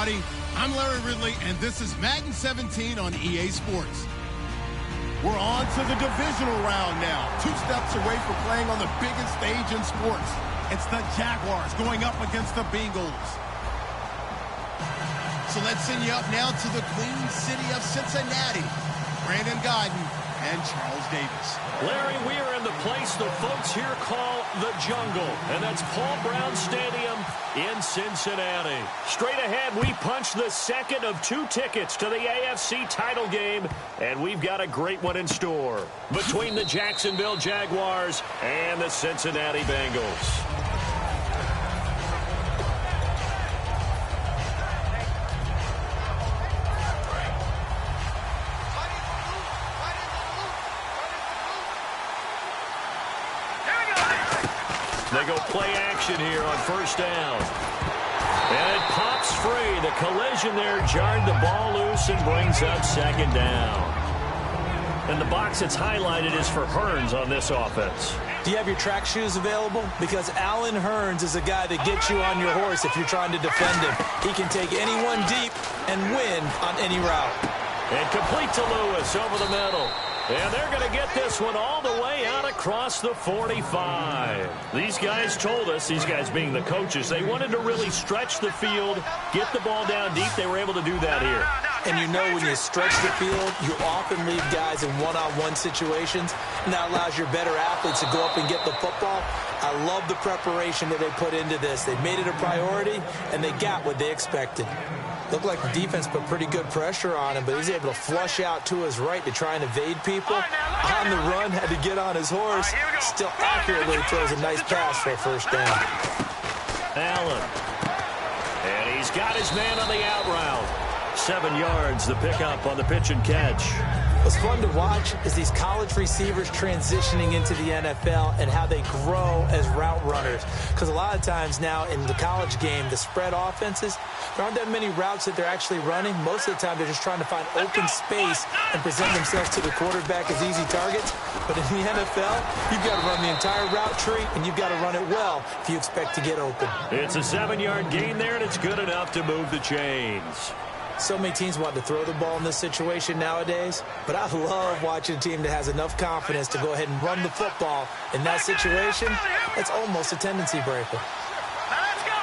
everybody. I'm Larry Ridley, and this is Madden 17 on EA Sports. We're on to the divisional round now. 2 steps away from playing on the biggest stage in sports. It's the Jaguars going up against the Bengals. So let's send you up now to the Queen City of Cincinnati. Brandon Gaudin and Charles Davis. Larry, we are in the place the folks here call the Jungle, and that's Paul Brown Stadium in Cincinnati. Straight ahead, we punch the second of 2 tickets to the AFC title game, and we've got a great one in store between the Jacksonville Jaguars and the Cincinnati Bengals. They go play action here on first down. And it pops free. The collision there jarred the ball loose and brings up second down. And the box that's highlighted is for Hearns on this offense. Do you have your track shoes available? Because Allen Hearns is a guy that gets you on your horse if you're trying to defend him. He can take anyone deep and win on any route. And complete to Lewis over the middle. And they're going to get this one all the way out across the 45. These guys told us, these guys being the coaches, they wanted to really stretch the field, get the ball down deep. They were able to do that here. And you know when you stretch the field, you often leave guys in one-on-one situations, and that allows your better athletes to go up and get the football. I love the preparation that they put into this. They made it a priority, and they got what they expected. Looked like the defense put pretty good pressure on him, but he's able to flush out to his right to try and evade people. On the run, had to get on his horse. Still accurately throws a nice pass for a first down. Allen. And he's got his man on the out route. 7 yards, the pickup on the pitch and catch. What's fun to watch is these college receivers transitioning into the NFL and how they grow as route runners. Because a lot of times now in the college game, the spread offenses, there aren't that many routes that they're actually running. Most of the time, they're just trying to find open space and present themselves to the quarterback as easy targets. But in the NFL, you've got to run the entire route tree, and you've got to run it well if you expect to get open. It's a 7-yard gain there, and it's good enough to move the chains. So many teams want to throw the ball in this situation nowadays, but I love watching a team that has enough confidence to go ahead and run the football. In that situation, it's almost a tendency breaker. Let's go,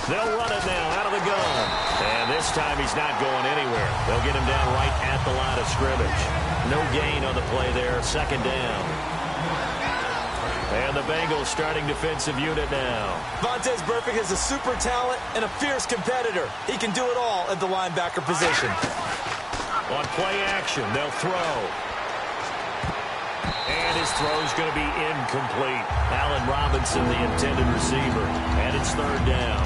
3-19. They'll run it now out of the gun. And this time he's not going anywhere. They'll get him down right at the line of scrimmage. No gain on the play there, second down. And the Bengals starting defensive unit now. Vontaze Burfict is a super talent and a fierce competitor. He can do it all at the linebacker position. On play action, they'll throw. And his throw's going to be incomplete. Allen Robinson, the intended receiver. And it's third down.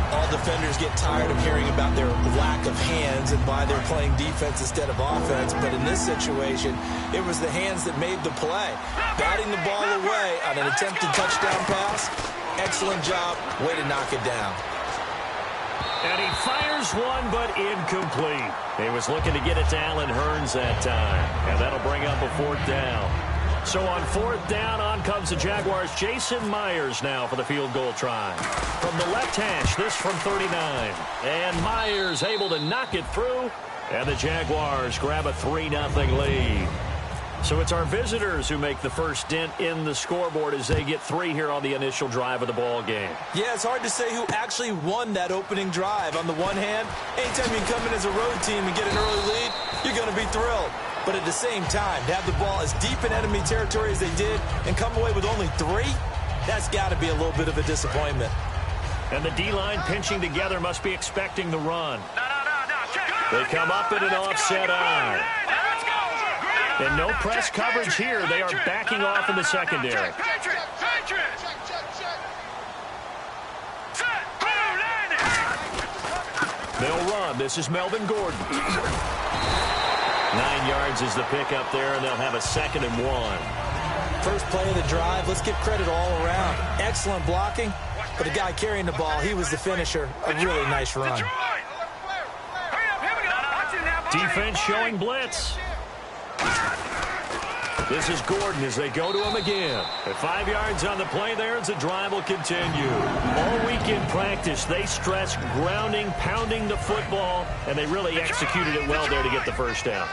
All defenders get tired of hearing about their lack of hands and why they're playing defense instead of offense. But in this situation, it was the hands that made the play. Batting the ball away on an attempted touchdown pass. Excellent job. Way to knock it down. And he fires one, but incomplete. He was looking to get it to Allen Hearns that time. And that'll bring up a fourth down. So on fourth down, on comes the Jaguars. Jason Myers now for the field goal try. From the left hash, this from 39. And Myers able to knock it through. And the Jaguars grab a 3-0 lead. So it's our visitors who make the first dent in the scoreboard as they get 3 here on the initial drive of the ball game. Yeah, it's hard to say who actually won that opening drive. On the one hand, anytime you come in as a road team and get an early lead, you're going to be thrilled. But at the same time, to have the ball as deep in enemy territory as they did and come away with only 3, that's got to be a little bit of a disappointment. And the D-line pinching together must be expecting the run. They come up in an offset eye. And no press coverage here. They are backing off in the secondary. They'll run. This is Melvin Gordon. 9 yards is the pickup there, and they'll have a 2nd and 1. First play of the drive, let's give credit all around. Excellent blocking, but the guy carrying the ball, he was the finisher. A really nice run. Defense showing blitz. This is Gordon as they go to him again. At 5 yards on the play there as the drive will continue. All week in practice, they stress grounding, pounding the football, and they really executed it well there to get the first down.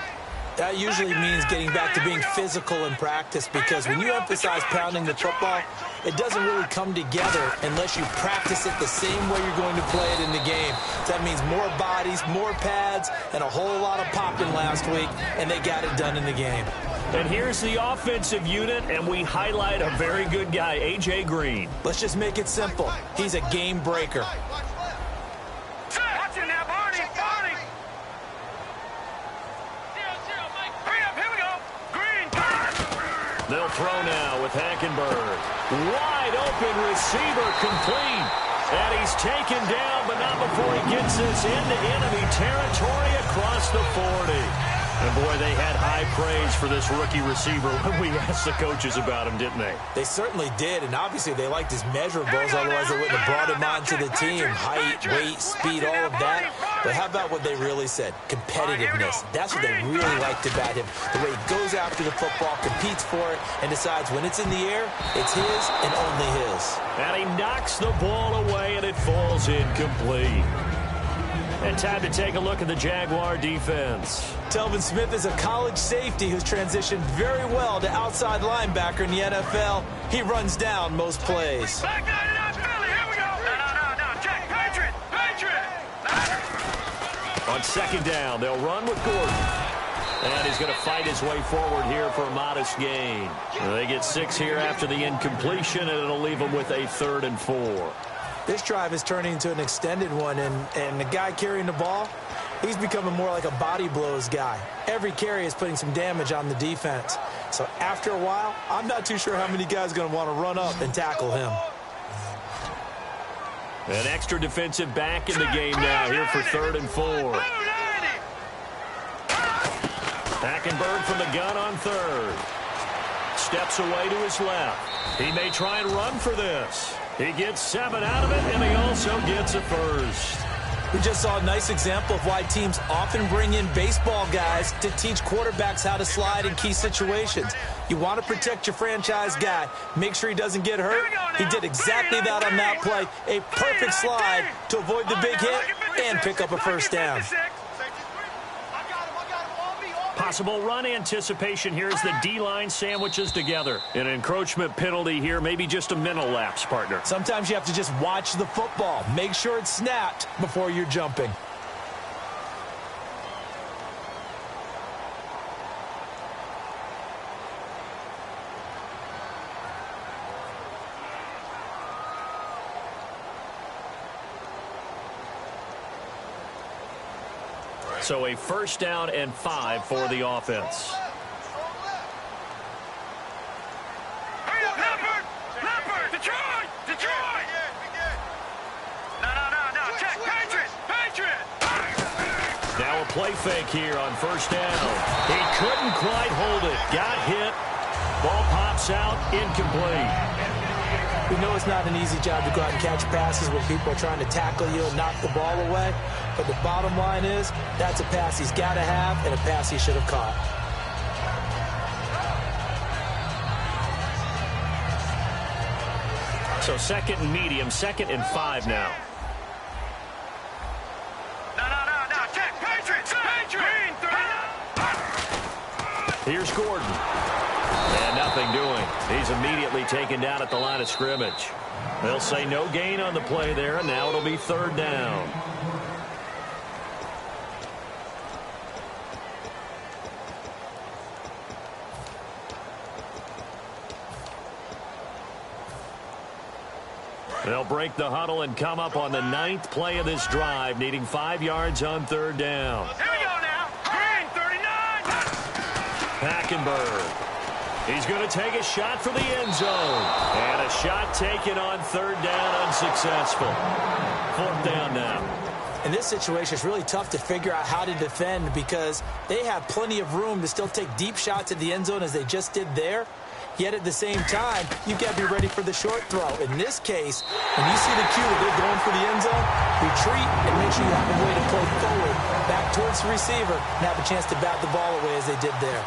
That usually means getting back to being physical in practice, because when you emphasize pounding the football, it doesn't really come together unless you practice it the same way you're going to play it in the game. That means more bodies, more pads, and a whole lot of popping last week, and they got it done in the game. And here's the offensive unit, and we highlight a very good guy, A.J. Green. Let's just make it simple. He's a game breaker. They'll throw now with Hackenberg. Wide open receiver, complete. And he's taken down, but not before he gets this into enemy territory across the 40. And, boy, they had high praise for this rookie receiver when we asked the coaches about him, didn't they? They certainly did, and obviously they liked his measurables, otherwise they wouldn't have brought him onto the team. Height, weight, speed, all of that. But how about what they really said? Competitiveness. That's what they really liked about him. The way he goes after the football, competes for it, and decides when it's in the air, it's his and only his. And he knocks the ball away, and it falls incomplete. And time to take a look at the Jaguar defense. Telvin Smith is a college safety who's transitioned very well to outside linebacker in the NFL. He runs down most plays. Back 99 Philly, here we go. No, check, Patriot. On second down, they'll run with Gordon. And he's going to fight his way forward here for a modest gain. They get 6 here after the incompletion, and it'll leave them with a 3rd and 4. This drive is turning into an extended one, and the guy carrying the ball, he's becoming more like a body blows guy. Every carry is putting some damage on the defense. So after a while, I'm not too sure how many guys are going to want to run up and tackle him. An extra defensive back in the game now here for 3rd and 4. Hackenberg from the gun on 3rd. Steps away to his left. He may try and run for this. He gets 7 out of it, and he also gets a first. We just saw a nice example of why teams often bring in baseball guys to teach quarterbacks how to slide in key situations. You want to protect your franchise guy. Make sure he doesn't get hurt. He did exactly that on that play. A perfect slide to avoid the big hit and pick up a first down. Possible run anticipation here as the D-line sandwiches together. An encroachment penalty here, maybe just a mental lapse, partner. Sometimes you have to just watch the football. Make sure it's snapped before you're jumping. So a 1st down and 5 for the offense. Leopard, Detroit. No, check, Patriot. Now a play fake here on 1st down. He couldn't quite hold it. Got hit. Ball pops out, incomplete. We know it's not an easy job to go out and catch passes when people are trying to tackle you and knock the ball away. But the bottom line is, that's a pass he's got to have and a pass he should have caught. So 2nd and medium, 2nd and 5 now. No, check, Patriot. Here's Gordon. And nothing doing. He's immediately taken down at the line of scrimmage. They'll say no gain on the play there, and now it'll be 3rd down. They'll break the huddle and come up on the 9th play of this drive, needing 5 yards on 3rd down. Here we go now. Green, 39. Hackenberg. He's going to take a shot for the end zone. And a shot taken on 3rd down, unsuccessful. 4th down now. In this situation, it's really tough to figure out how to defend because they have plenty of room to still take deep shots at the end zone as they just did there. Yet at the same time, you've got to be ready for the short throw. In this case, when you see the cue that they're going for the end zone, retreat and make sure you have a way to play forward, back towards the receiver, and have a chance to bat the ball away as they did there.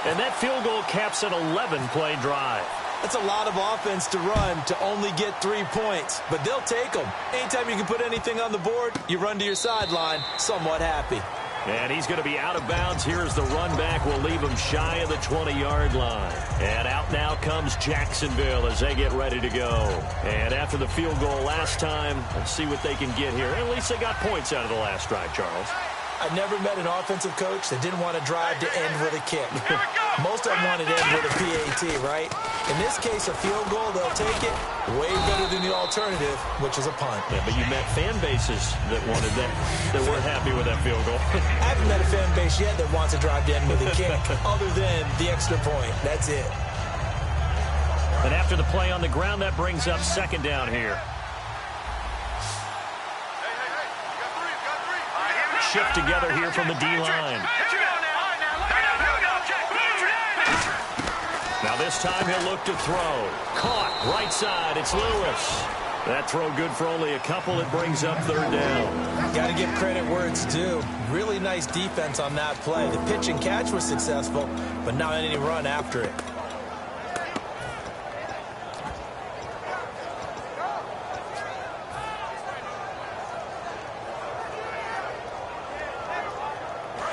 And that field goal caps an 11-play drive. That's a lot of offense to run to only get 3 points, but they'll take them. Anytime you can put anything on the board, you run to your sideline somewhat happy. And he's going to be out of bounds. Here's the run back. We'll leave him shy of the 20-yard line. And out now comes Jacksonville as they get ready to go. And after the field goal last time, let's see what they can get here. At least they got points out of the last drive, Charles. I never met an offensive coach that didn't want to drive to end with a kick. Most of them wanted to end with a PAT, right? In this case, a field goal, they'll take it. Way better than the alternative, which is a punt. Yeah, but you met fan bases that wanted that weren't happy with that field goal. I haven't met a fan base yet that wants to drive to end with a kick, other than the extra point. That's it. And after the play on the ground, that brings up second down here. Shift together here from the D-line. Now this time he'll look to throw. Caught, right side, it's Lewis. That throw good for only a couple. It brings up third down. Got to give credit where it's due. Really nice defense on that play. The pitch and catch was successful, but not any run after it.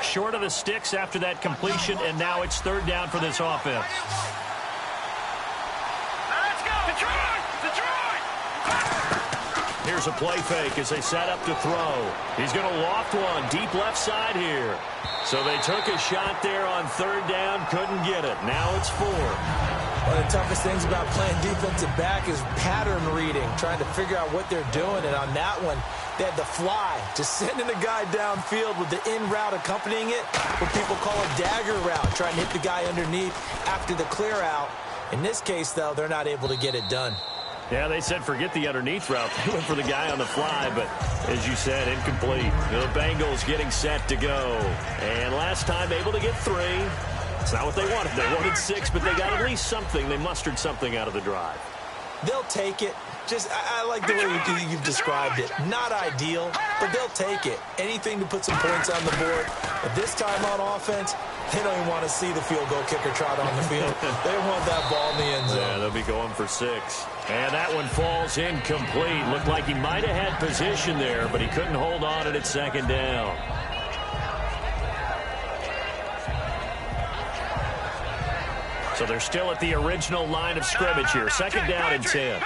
Short of the sticks after that completion, and now it's third down for this offense. Let's go! Detroit! Detroit! Here's a play fake as they set up to throw. He's going to loft one deep left side here. So they took a shot there on third down, couldn't get it. Now it's 4. One of the toughest things about playing defensive back is pattern reading, trying to figure out what they're doing. And on that one, they had the fly, just sending the guy downfield with the in route accompanying it, what people call a dagger route, trying to hit the guy underneath after the clear out. In this case, though, they're not able to get it done. Yeah, they said forget the underneath route. They went for the guy on the fly, but as you said, incomplete. The Bengals getting set to go. And last time able to get 3. It's not what they wanted. They wanted 6, but they got at least something. They mustered something out of the drive. They'll take it. Just, I like the way you've described it. Not ideal, but they'll take it. Anything to put some points on the board. But this time on offense, they don't even want to see the field goal kicker trot on the field. They want that ball in the end zone. Yeah, they'll be going for 6. And that one falls incomplete. Looked like he might have had position there, but he couldn't hold on at second down. So they're still at the original line of scrimmage here. Second down and 10.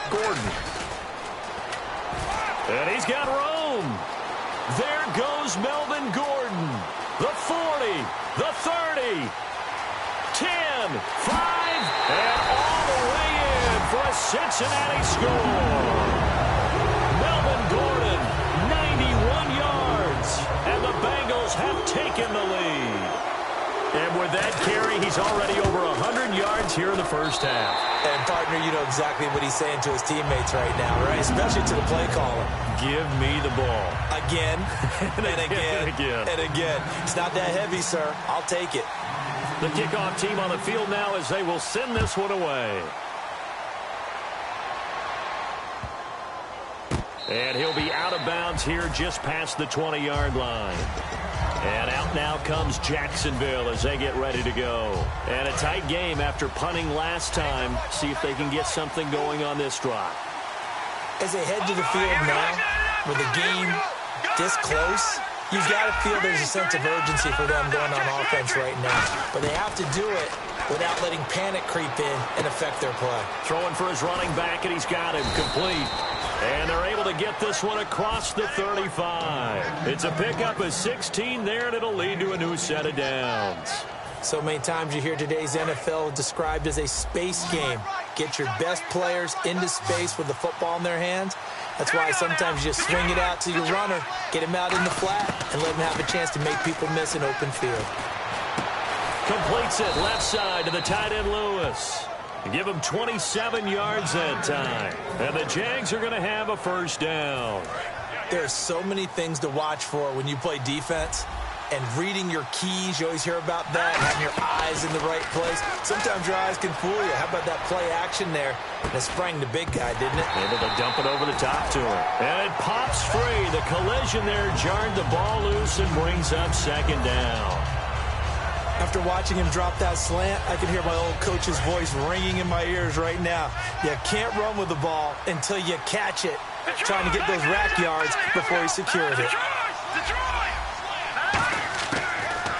Gordon. And he's got room. There goes Melvin Gordon. The 40, the 30, 10, 5, and all the way in for a Cincinnati score. Melvin Gordon, 91 yards, and the Bengals have taken the lead. And with that carry, he's already over 100 yards here in the first half. And, partner, you know exactly what he's saying to his teammates right now, right? Especially to the play caller. Give me the ball. Again, and again, and again. and again. It's not that heavy, sir. I'll take it. The kickoff team on the field now as they will send this one away. And he'll be out of bounds here just past the 20-yard line. And out now comes Jacksonville as they get ready to go. And a tight game after punting last time. See if they can get something going on this drive. As they head to the field now, with the game this close, you've got to feel there's a sense of urgency for them going on offense right now. But they have to do it without letting panic creep in and affect their play. Throwing for his running back, and he's got him complete. And they're able to get this one across the 35. It's a pickup of 16 there, and it'll lead to a new set of downs. So many times you hear today's NFL described as a space game. Get your best players into space with the football in their hands. That's why sometimes you just swing it out to your runner, get him out in the flat, and let him have a chance to make people miss an open field. Completes it left side to the tight end Lewis. Give him 27 yards that time. And the Jags are going to have a first down. There are so many things to watch for when you play defense. and reading your keys. You always hear about that, having your eyes in the right place. Sometimes your eyes can fool you. How about that play action there? And it sprang the big guy, didn't it? Able to dump it over the top to him. And it pops free. The collision there jarred the ball loose and brings up second down. After watching him drop that slant, I can hear my old coach's voice ringing in my ears right now. You can't run with the ball until you catch it. Trying to get those rack yards before he secured it.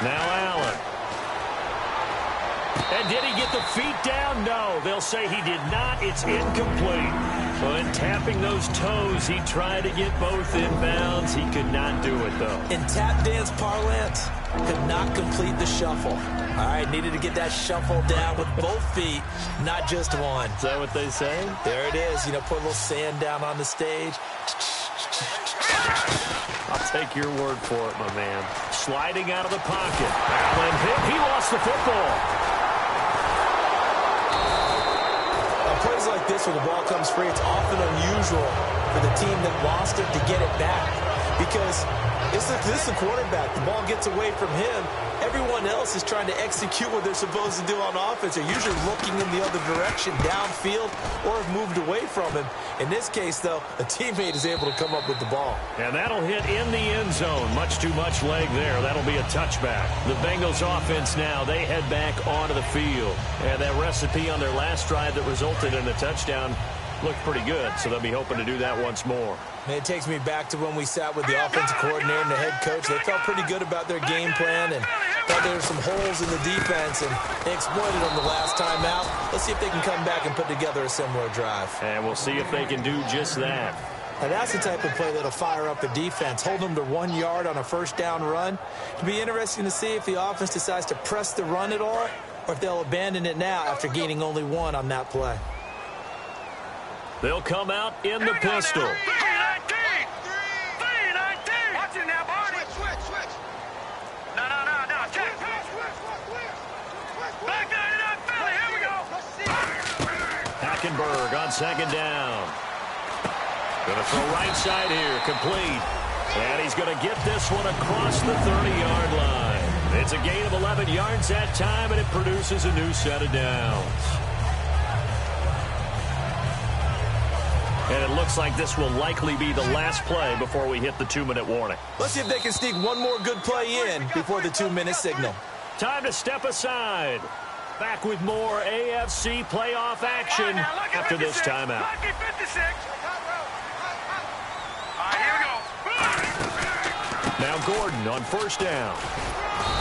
Now Allen. And did he get the feet down? No, they'll say he did not. It's incomplete. When tapping those toes, he tried to get both inbounds. He could not do it, though. In tap dance parlance, could not complete the shuffle. All right, needed to get that shuffle down with both feet, not just one. Is that what they say? There it is. You know, put a little sand down on the stage. I'll take your word for it, my man. Sliding out of the pocket. Allen hit. He lost the football. Plays like this where the ball comes free, it's often unusual for the team that lost it to get it back because this is the quarterback. The ball gets away from him. Everyone else is trying to execute what they're supposed to do on offense. They're usually looking in the other direction, downfield, or have moved away from him. In this case, though, a teammate is able to come up with the ball. And that'll hit in the end zone. Much too much leg there. That'll be a touchback. The Bengals offense now, they head back onto the field. And that recipe on their last drive that resulted in a touchdown looked pretty good, so they'll be hoping to do that once more. And it takes me back to when we sat with the offensive coordinator and the head coach. They felt pretty good about their game plan and thought there were some holes in the defense, and they exploited them the last time out. Let's see if they can come back and put together a similar drive. And we'll see if they can do just that. And that's the type of play that'll fire up the defense, hold them to 1 yard on a first down run. It'll be interesting to see if the offense decides to press the run at all or if they'll abandon it now after gaining only one on that play. They'll come out in the pistol. 3-19! 3-19! Watch it now, Barney. Switch. No. Check. Back 99 Philly. Here we go. Hackenberg on second down. Going to throw right side here. Complete. And he's going to get this one across the 30-yard line. It's a gain of 11 yards that time, and it produces a new set of downs. And it looks like this will likely be the last play before we hit the 2-minute warning. Let's see if they can sneak one more good play in before the 2-minute signal. Time to step aside. Back with more AFC playoff action after this timeout. Lucky 56. All right, here we go. Now Gordon on first down.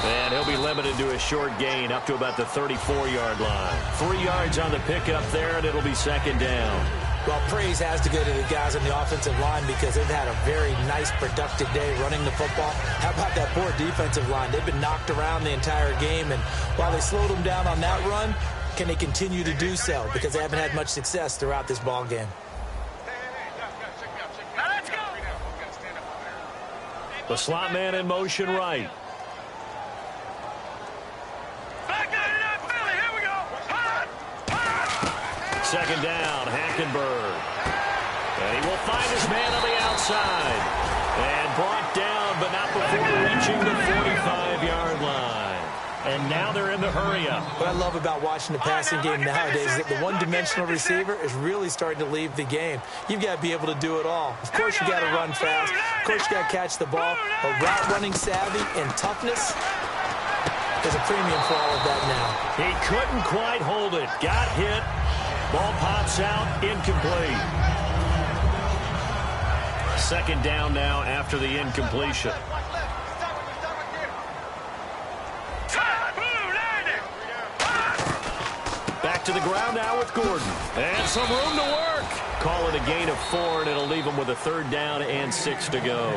And he'll be limited to a short gain up to about the 34-yard line. 3 yards on the pickup there, and it'll be second down. Well, praise has to go to the guys on the offensive line because they've had a very nice, productive day running the football. How about that poor defensive line? They've been knocked around the entire game, and while they slowed them down on that run, can they continue to do so? Because they haven't had much success throughout this ball game. Now let's go. The slot man in motion right. Back 99 Philly. Here we go. Second down, Hackenberg. And he will find his man on the outside. And brought down, but not before reaching the 45-yard line. And now they're in the hurry-up. What I love about watching the passing game nowadays is that the one-dimensional receiver is really starting to leave the game. You've got to be able to do it all. Of course, you got to run fast. Of course, you got to catch the ball. But route running savvy and toughness, there's a premium for all of that now. He couldn't quite hold it. Got hit. Ball pops out, incomplete. Second down now after the incompletion. Back to the ground now with Gordon. And some room to work. Call it a gain of 4, and it'll leave him with a third down and 6 to go.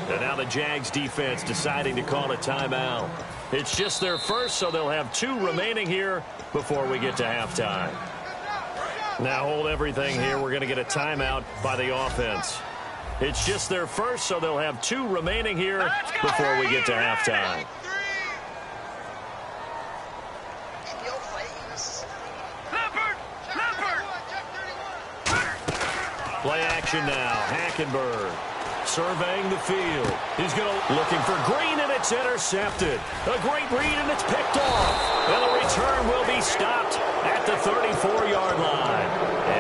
And now the Jags defense deciding to call a timeout. It's just their first, so they'll have 2 remaining here before we get to halftime. Now hold everything here. We're going to get a timeout by the offense. It's just their first, so they'll have 2 remaining here before we get to halftime. Play action now. Hackenberg surveying the field. He's looking for Green, and it's intercepted. A great read, and it's picked off. And the return will be stopped at the 34-yard line.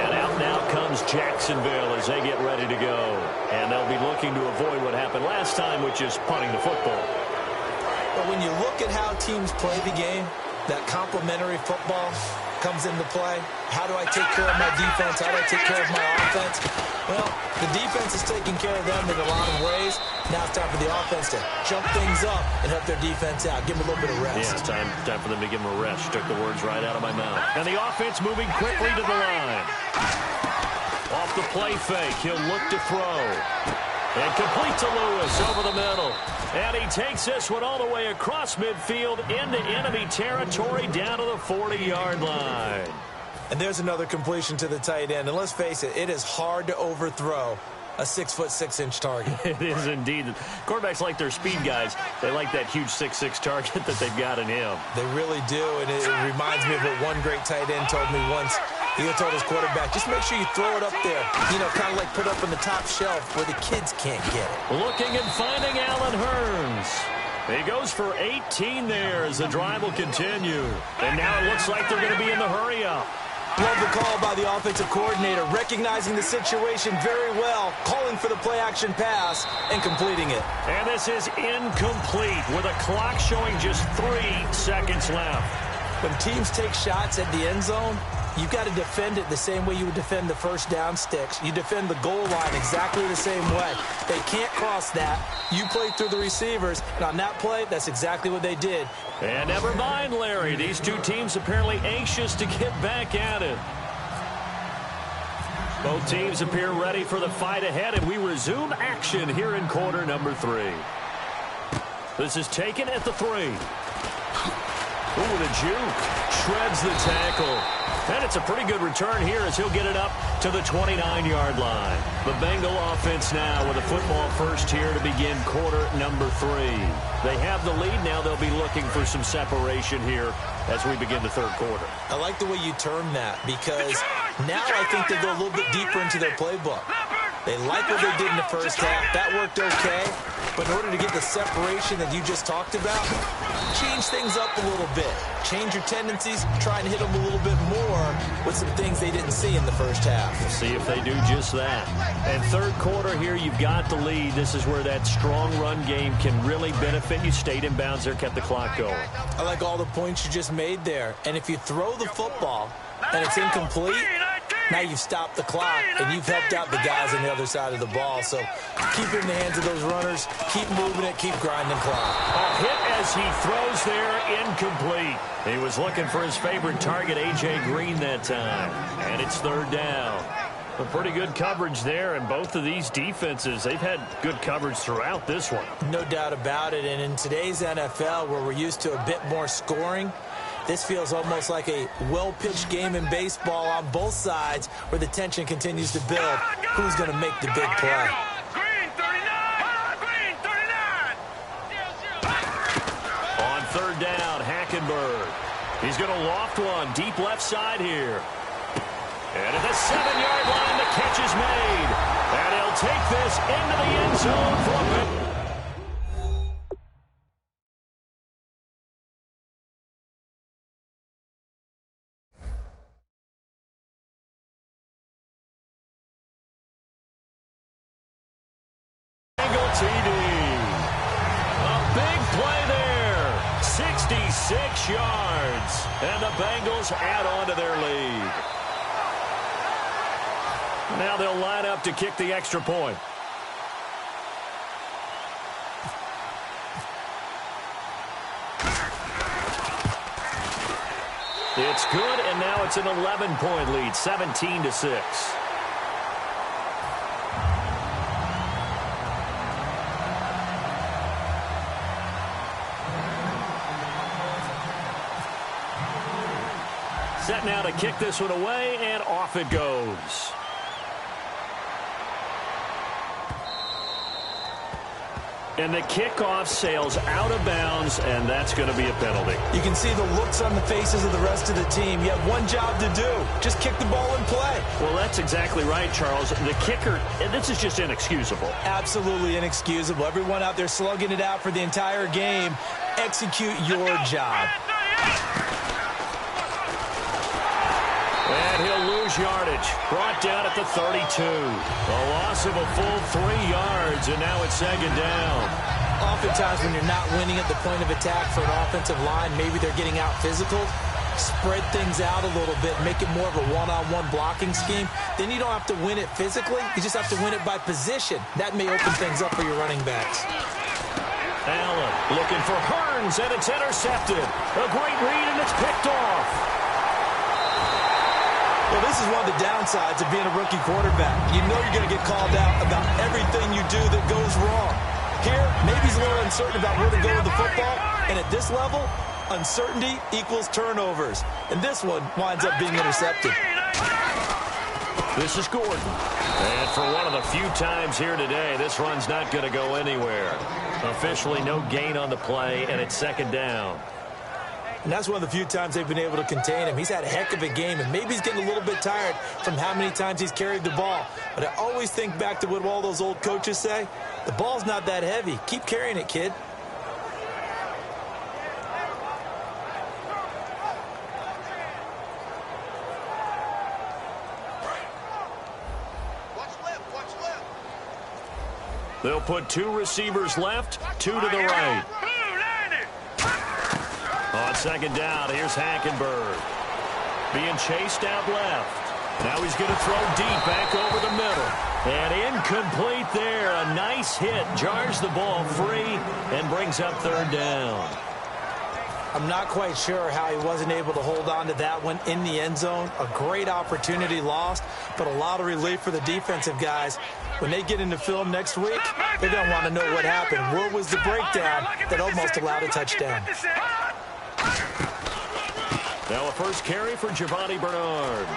And out now comes Jacksonville as they get ready to go. And they'll be looking to avoid what happened last time, which is punting the football. But when you look at how teams play the game, that complementary football comes into play. How do I take care of my defense? How do I take care of my offense? Well, the defense is taking care of them in a lot of ways. Now it's time for the offense to jump things up and help their defense out. Give them a little bit of rest. Yeah, it's time for them to give them a rest. Took the words right out of my mouth. And the offense moving quickly to the line. Off the play fake, he'll look to throw. And complete to Lewis over the middle. And he takes this one all the way across midfield into enemy territory down to the 40-yard line. And there's another completion to the tight end. And let's face it, it is hard to overthrow a 6'6" target. It is indeed. Quarterbacks like their speed guys. They like that huge 6'6" target that they've got in him. They really do, and it reminds me of what one great tight end told me once. He told his quarterback, just make sure you throw it up there. You know, kind of like put up on the top shelf where the kids can't get it. Looking and finding Allen Hurns. He goes for 18 there as the drive will continue. And now it looks like they're going to be in the hurry-up. Love the call by the offensive coordinator, recognizing the situation very well, calling for the play-action pass, and completing it. And this is incomplete with a clock showing just 3 seconds left. When teams take shots at the end zone, you've got to defend it the same way you would defend the first down sticks. You defend the goal line exactly the same way. They can't cross that. You play through the receivers, and on that play, that's exactly what they did. And never mind, Larry. These two teams apparently anxious to get back at it. Both teams appear ready for the fight ahead, and we resume action here in quarter number 3. This is taken at the 3. Ooh, the juke. Shreds the tackle. And it's a pretty good return here as he'll get it up to the 29-yard line. The Bengal offense now with a football first here to begin quarter number 3. They have the lead. Now they'll be looking for some separation here as we begin the third quarter. I like the way you term that because now I think they go a little bit deeper into their playbook. They like what they did in the first half. That worked okay. But in order to get the separation that you just talked about, change things up a little bit. Change your tendencies, try and hit them a little bit more with some things they didn't see in the first half. We'll see if they do just that. And third quarter here, you've got the lead. This is where that strong run game can really benefit you. Stayed in bounds there, kept the clock going. I like all the points you just made there. And if you throw the football and it's incomplete, now you've stopped the clock, and you've helped out the guys on the other side of the ball. So keep it in the hands of those runners. Keep moving it. Keep grinding clock. A hit as he throws there, incomplete. He was looking for his favorite target, A.J. Green, that time. And it's third down. A pretty good coverage there, and both of these defenses, they've had good coverage throughout this one. No doubt about it. And in today's NFL, where we're used to a bit more scoring, this feels almost like a well-pitched game in baseball on both sides where the tension continues to build. Who's going to make the big play? Green 39! Green 39! On third down, Hackenberg. He's going to loft one deep left side here. And at the 7-yard line, the catch is made. And he'll take this into the end zone for a pick. TD. A big play there. 66 yards. And the Bengals add on to their lead. Now they'll line up to kick the extra point. It's good, and now it's an 11-point lead, 17-6. Set now to kick this one away, and off it goes. And the kickoff sails out of bounds, and that's going to be a penalty. You can see the looks on the faces of the rest of the team. You have one job to do. Just kick the ball and play. Well, that's exactly right, Charles. The kicker, and this is just inexcusable. Absolutely inexcusable. Everyone out there slugging it out for the entire game. Execute your job. And he'll lose yardage. Brought down at the 32. A loss of a full 3 yards, and now it's second down. Oftentimes when you're not winning at the point of attack for an offensive line, maybe they're getting out physical, spread things out a little bit, make it more of a one-on-one blocking scheme. Then you don't have to win it physically. You just have to win it by position. That may open things up for your running backs. Allen looking for Hearns, and it's intercepted. A great read, and it's picked off. Well, this is one of the downsides of being a rookie quarterback. You know you're going to get called out about everything you do that goes wrong. Here, maybe he's a little uncertain about where to go with the football, and at this level, uncertainty equals turnovers. And this one winds up being intercepted. This is Gordon. And for one of the few times here today, this run's not going to go anywhere. Officially no gain on the play, and it's second down. And that's one of the few times they've been able to contain him. He's had a heck of a game, and maybe he's getting a little bit tired from how many times he's carried the ball. But I always think back to what all those old coaches say. The ball's not that heavy. Keep carrying it, kid. They'll put 2 receivers left, 2 to the right. On second down, here's Hackenberg. Being chased out left. Now he's going to throw deep back over the middle. And incomplete there. A nice hit. Jars the ball free and brings up third down. I'm not quite sure how he wasn't able to hold on to that one in the end zone. A great opportunity lost, but a lot of relief for the defensive guys. When they get into film next week, they're going to want to know what happened. Where was the breakdown that almost allowed a touchdown? Now a first carry for Giovanni Bernard.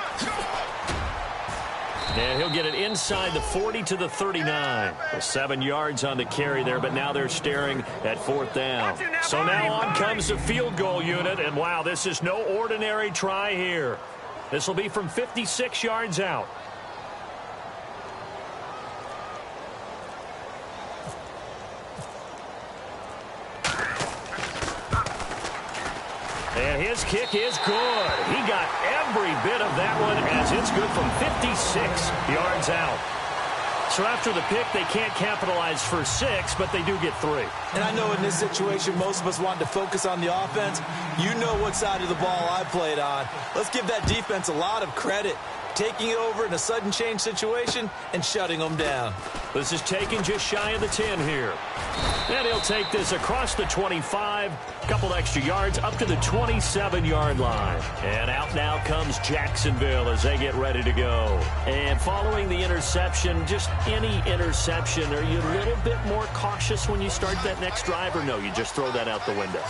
And he'll get it inside the 40 to the 39. 7 yards on the carry there, but now they're staring at fourth down. So now on comes the field goal unit, and wow, this is no ordinary try here. This will be from 56 yards out. And his kick is good. He got every bit of that one as it's good from 56 yards out. So after the pick, they can't capitalize for 6, but they do get 3. And I know in this situation, most of us want to focus on the offense. You know what side of the ball I played on. Let's give that defense a lot of credit. Taking it over in a sudden change situation and shutting them down. This is taken just shy of the 10 here. And he'll take this across the 25, a couple extra yards up to the 27-yard line. And out now comes Jacksonville as they get ready to go. And following the interception, just any interception, are you a little bit more cautious when you start that next drive, or no, you just throw that out the window?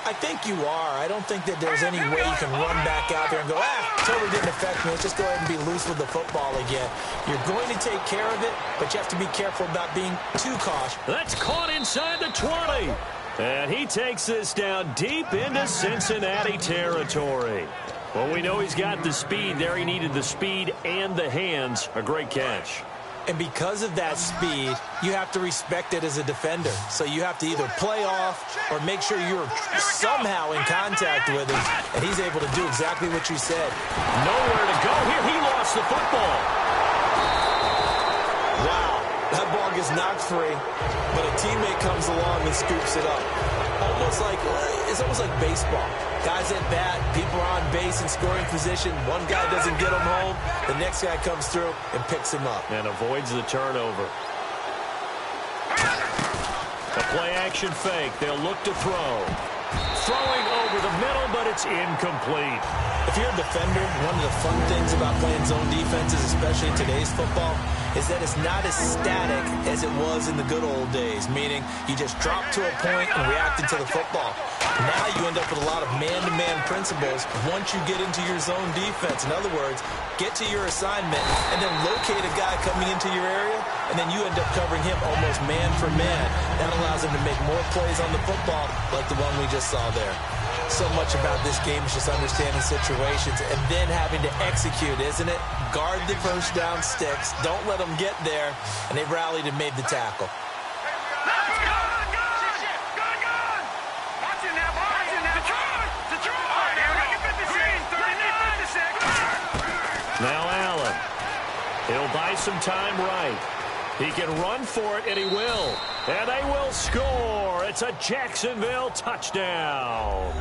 I think you are. I don't think that there's any way you can run back out there and go, totally didn't affect me. Let's just go ahead and be loose with the football again. You're going to take care of it, but you have to be careful about being too cautious. That's caught inside the 20. And he takes this down deep into Cincinnati territory. Well, we know he's got the speed there. He needed the speed and the hands. A great catch. And because of that speed, you have to respect it as a defender. So you have to either play off or make sure you're somehow in contact with him. And he's able to do exactly what you said. Nowhere to go here. He lost the football. Wow. That ball gets knocked free, but a teammate comes along and scoops it up. It's almost like baseball. Guys at bat, people are on base in scoring position. One guy doesn't get him home. The next guy comes through and picks him up. And avoids the turnover. A play-action fake. They'll look to throw. Throwing over the middle, but it's incomplete. If you're a defender, one of the fun things about playing zone defenses, especially in today's football, is that it's not as static as it was in the good old days, meaning you just drop to a point and react into the football. Now you end up with a lot of man-to-man principles once you get into your zone defense. In other words, get to your assignment and then locate a guy coming into your area, and then you end up covering him almost man for man. That allows him to make more plays on the football like the one we just saw there. So much about this game is just understanding situations and then having to execute, isn't it? Guard the first down sticks. Don't let them get there. And they rallied and made the tackle. Now Allen. He'll buy some time right. He can run for it, and he will. And they will score. It's a Jacksonville touchdown.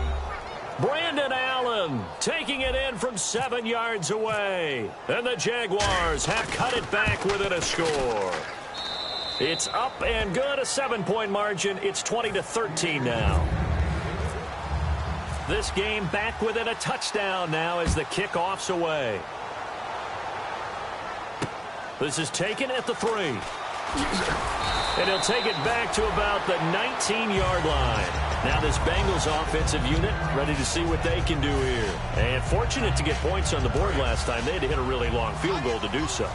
Brandon Allen taking it in from 7 yards away. And the Jaguars have cut it back within a score. It's up and good, a 7-point margin. It's 20-13 now. This game back within a touchdown now as the kickoff's away. This is taken at the 3. And he'll take it back to about the 19-yard line. Now this Bengals offensive unit ready to see what they can do here. And fortunate to get points on the board last time. They had to hit a really long field goal to do so.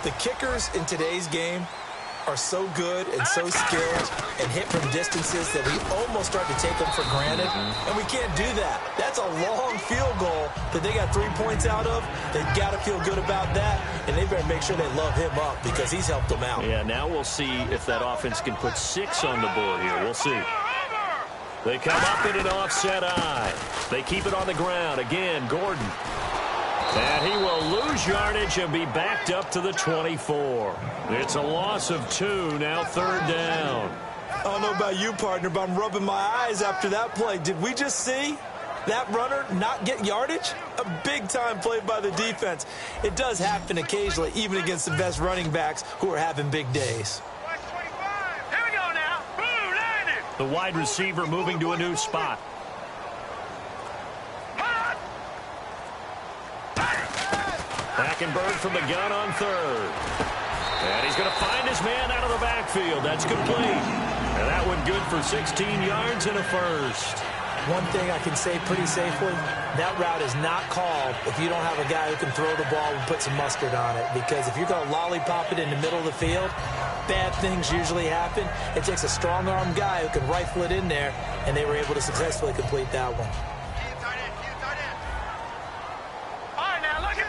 The kickers in today's game are so good and so skilled and hit from distances that we almost start to take them for granted. And we can't do that. That's a long field goal that they got 3 points out of. They've got to feel good about that, and they better make sure they love him up because he's helped them out. Yeah, now we'll see if that offense can put 6 on the board here. We'll see. They come up in an offset eye. They keep it on the ground. Again, Gordon. And he will lose yardage and be backed up to the 24. It's a loss of 2, now 3rd down. I don't know about you, partner, but I'm rubbing my eyes after that play. Did we just see that runner not get yardage? A big-time play by the defense. It does happen occasionally, even against the best running backs who are having big days. Here we go now. Boom, landed. The wide receiver moving to a new spot. Hackenberg from the gun on 3rd. And he's going to find his man out of the backfield. That's complete. And that one good for 16 yards and a first. One thing I can say pretty safely, that route is not called if you don't have a guy who can throw the ball and put some mustard on it. Because if you're going to lollipop it in the middle of the field, bad things usually happen. It takes a strong-arm guy who can rifle it in there, and they were able to successfully complete that one.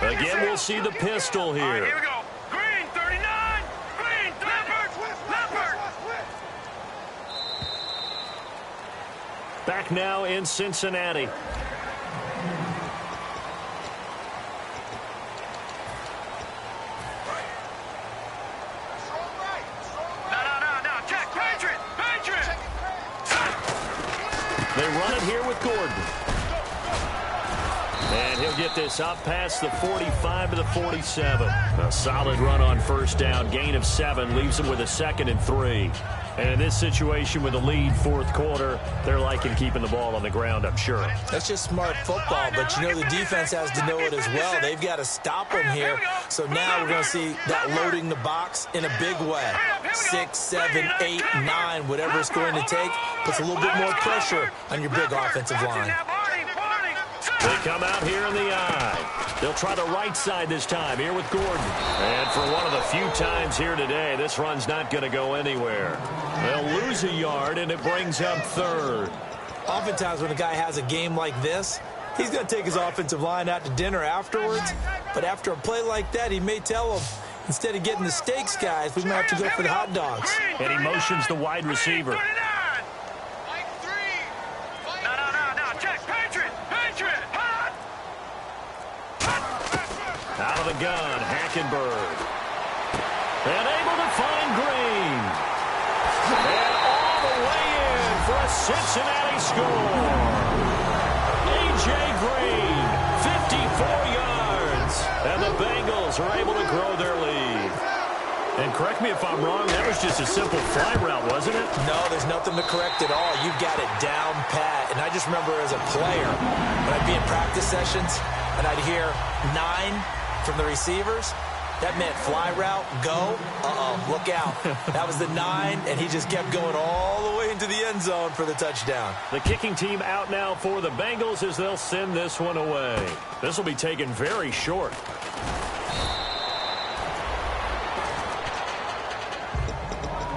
Again, we'll see the pistol here. All right, here we go. Green, 39. Green, Leopard. Back now in Cincinnati. No. Check. Patriot. They run it here with Gordon. And he'll get this up past the 45 to the 47. A solid run on first down. Gain of 7 leaves him with a 2nd and 3. And in this situation with a lead 4th quarter, they're liking keeping the ball on the ground, I'm sure. That's just smart football, but you know the defense has to know it as well. They've got to stop them here. So now we're going to see that loading the box in a big way. 6, 7, 8, 9, whatever it's going to take, puts a little bit more pressure on your big offensive line. They come out here in the eye. They'll try the right side this time here with Gordon. And for one of the few times here today, this run's not going to go anywhere. They'll lose a yard, and it brings up 3rd. Oftentimes when a guy has a game like this, he's going to take his offensive line out to dinner afterwards. But after a play like that, he may tell them, instead of getting the steaks, guys, we might have to go for the hot dogs. And he motions the wide receiver. Out of the gun, Hackenberg. And able to find Green. And all the way in for a Cincinnati score. A.J. Green, 54 yards. And the Bengals are able to grow their lead. And correct me if I'm wrong, that was just a simple fly route, wasn't it? No, there's nothing to correct at all. You've got it down pat. And I just remember as a player, when I'd be in practice sessions, and I'd hear 9 from the receivers, That meant fly route, go, look out. That was the 9, and he just kept going all the way into the end zone for the touchdown. The kicking team out now for the Bengals as they'll send this one away. This will be taken very short.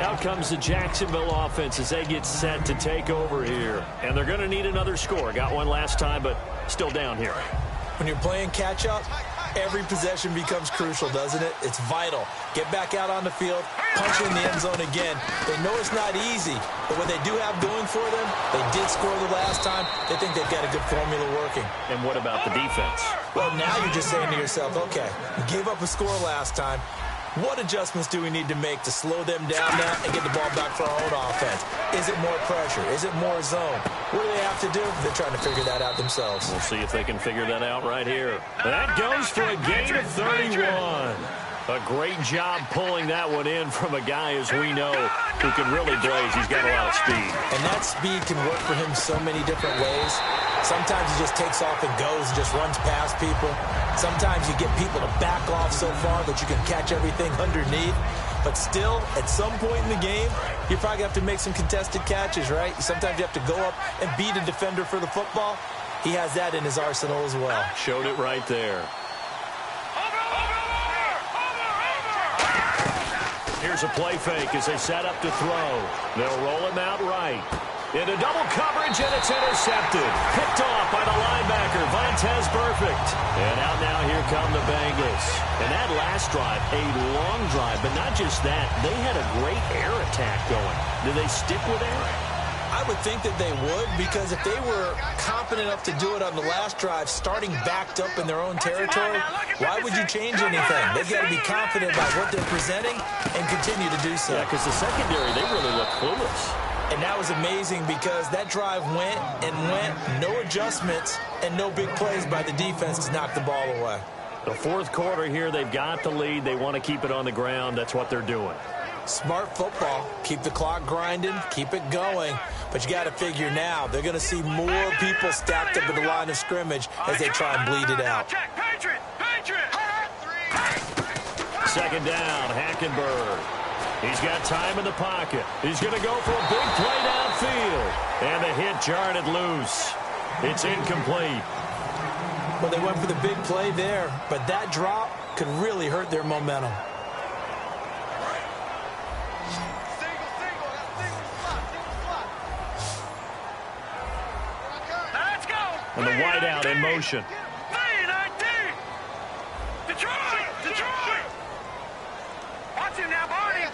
Out comes the Jacksonville offense as they get set to take over here. And they're going to need another score. Got one last time, but still down here. When you're playing catch-up, every possession becomes crucial, doesn't it? It's vital. Get back out on the field, punch in the end zone again. They know it's not easy, but what they do have going for them, they did score the last time. They think they've got a good formula working. And what about the defense? Well, now you're just saying to yourself, okay, we gave up a score last time. What adjustments do we need to make to slow them down now and get the ball back for our own offense? Is it more pressure? Is it more zone? What do they have to do? They're trying to figure that out themselves. We'll see if they can figure that out right here. That goes for a gain of 31. A great job pulling that one in from a guy, as we know, who can really blaze. He's got a lot of speed. And that speed can work for him so many different ways. Sometimes he just takes off and goes and just runs past people. Sometimes you get people to back off so far that you can catch everything underneath. But still, at some point in the game, you probably have to make some contested catches, right? Sometimes you have to go up and beat a defender for the football. He has that in his arsenal as well. Showed it right there. Here's a play fake as they set up to throw. They'll roll him out right. Into double coverage, and it's intercepted. Picked off by the linebacker, Vontaze Burfict. And out now, here come the Bengals. And that last drive, a long drive, but not just that. They had a great air attack going. Do they stick with that? I would think that they would, because if they were confident enough to do it on the last drive, starting backed up in their own territory, why would you change anything? They've got to be confident about what they're presenting and continue to do so. Yeah, because the secondary, they really look clueless. And that was amazing because that drive went and went, no adjustments and no big plays by the defense to knock the ball away. The fourth quarter here, they've got the lead. They want to keep it on the ground. That's what they're doing. Smart football. Keep the clock grinding, keep it going. But you got to figure now, they're going to see more people stacked up at the line of scrimmage as they try and bleed it out. Second down, Hackenberg. He's got time in the pocket. He's going to go for a big play downfield. And the hit jarred it loose. It's incomplete. Well, they went for the big play there, but that drop could really hurt their momentum. And the wideout in motion. Detroit! Watch him now, Barney!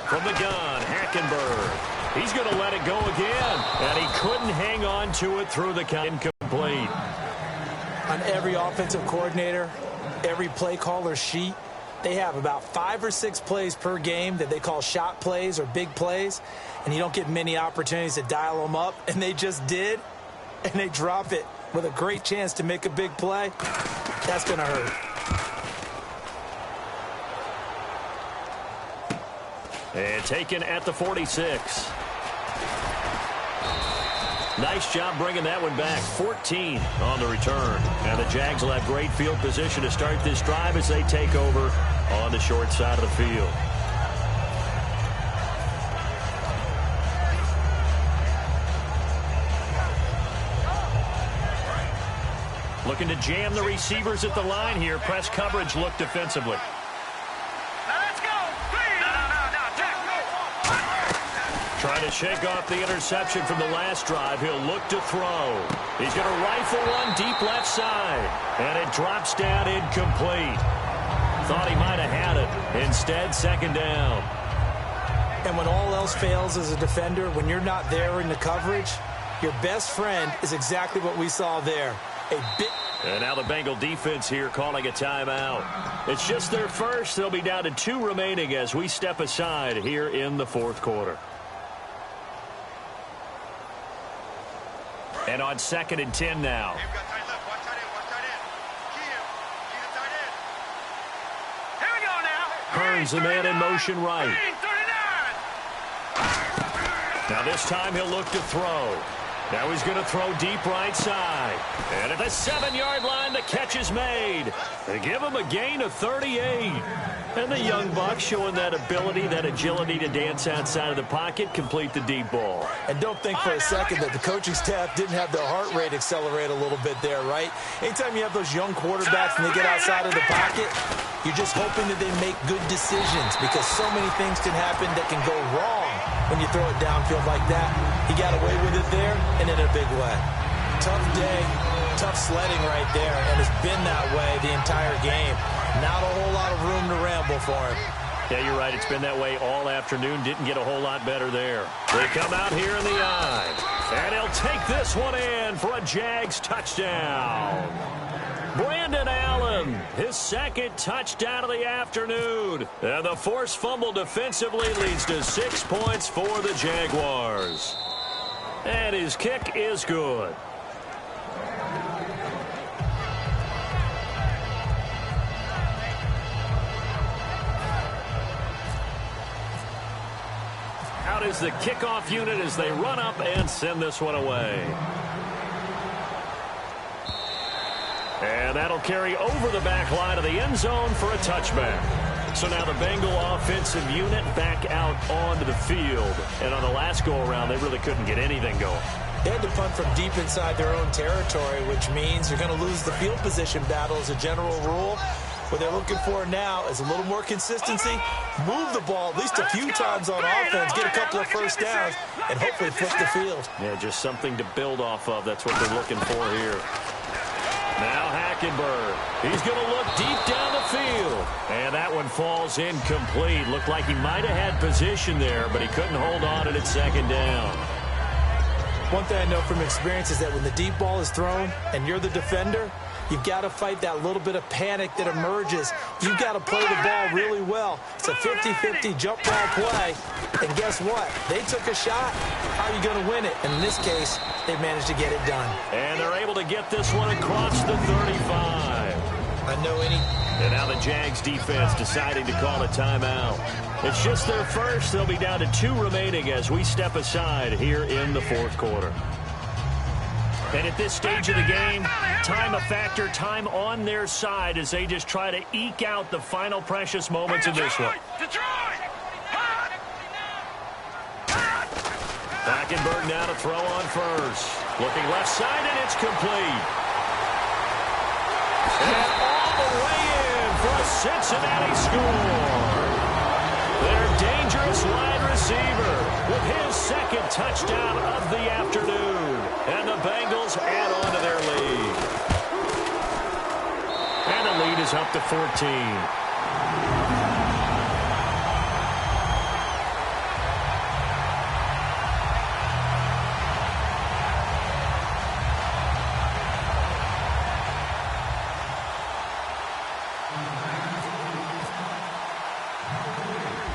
From the gun, Hackenberg. He's going to let it go again. And he couldn't hang on to it through the incomplete. On every offensive coordinator, every play caller sheet, they have about 5 or 6 plays per game that they call shot plays or big plays, and you don't get many opportunities to dial them up, and they just did, and they drop it with a great chance to make a big play. That's going to hurt. And taken at the 46. Nice job bringing that one back. 14 on the return. And the Jags will have great field position to start this drive as they take over on the short side of the field. Looking to jam the receivers at the line here. Press coverage look defensively. Trying to shake off the interception from the last drive. He'll look to throw. He's going to rifle one deep left side. And it drops down incomplete. Thought he might have had it. Instead, second down. And when all else fails as a defender, when you're not there in the coverage, your best friend is exactly what we saw there. And now the Bengal defense here calling a timeout. It's just their first. They'll be down to 2 remaining as we step aside here in the fourth quarter. And on 2nd and 10 now. Hearns, the man in motion right. Now this time he'll look to throw. Now he's going to throw deep right side. And at the 7-yard line, the catch is made. They give him a gain of 38. And the young buck showing that ability, that agility to dance outside of the pocket, complete the deep ball. And don't think for a second that the coaching staff didn't have their heart rate accelerate a little bit there, right? Anytime you have those young quarterbacks and they get outside of the pocket, you're just hoping that they make good decisions because so many things can happen that can go wrong when you throw it downfield like that. He got away with it there and in a big way. Tough day, tough sledding right there, and it's been that way the entire game. Not a whole lot of room to ramble for him. Yeah, you're right. It's been that way all afternoon. Didn't get a whole lot better there. They come out here in the eye. And he'll take this one in for a Jags touchdown. Brandon Allen, his second touchdown of the afternoon. And the forced fumble defensively leads to 6 points for the Jaguars. And his kick is good. Out is the kickoff unit as they run up and send this one away. And that'll carry over the back line of the end zone for a touchback. So now the Bengal offensive unit back out onto the field. And on the last go-around, they really couldn't get anything going. They had to punt from deep inside their own territory, which means you're going to lose the field position battle as a general rule. What they're looking for now is a little more consistency, move the ball at least a few times on offense, get a couple of first downs, and hopefully flip the field. Yeah, just something to build off of. That's what they're looking for here. Now Hackenberg. He's going to look deep down the field. And that one falls incomplete. Looked like he might have had position there, but he couldn't hold on at second down. One thing I know from experience is that when the deep ball is thrown and you're the defender, you've got to fight that little bit of panic that emerges. You've got to play the ball really well. It's a 50-50 jump ball play. And guess what? They took a shot. How are you going to win it? And in this case, they managed to get it done. And they're able to get this one across the 35. And now the Jags defense deciding to call a timeout. It's just their first. They'll be down to 2 remaining as we step aside here in the fourth quarter. And at this stage of the game, time a factor, time on their side as they just try to eke out the final precious moments of this one. Hackenberg now to throw on first. Looking left side, and it's complete. And all the way in for a Cincinnati score. Their dangerous wide receiver with his second touchdown of the afternoon. And the Bengals add on to their lead. And the lead is up to 14.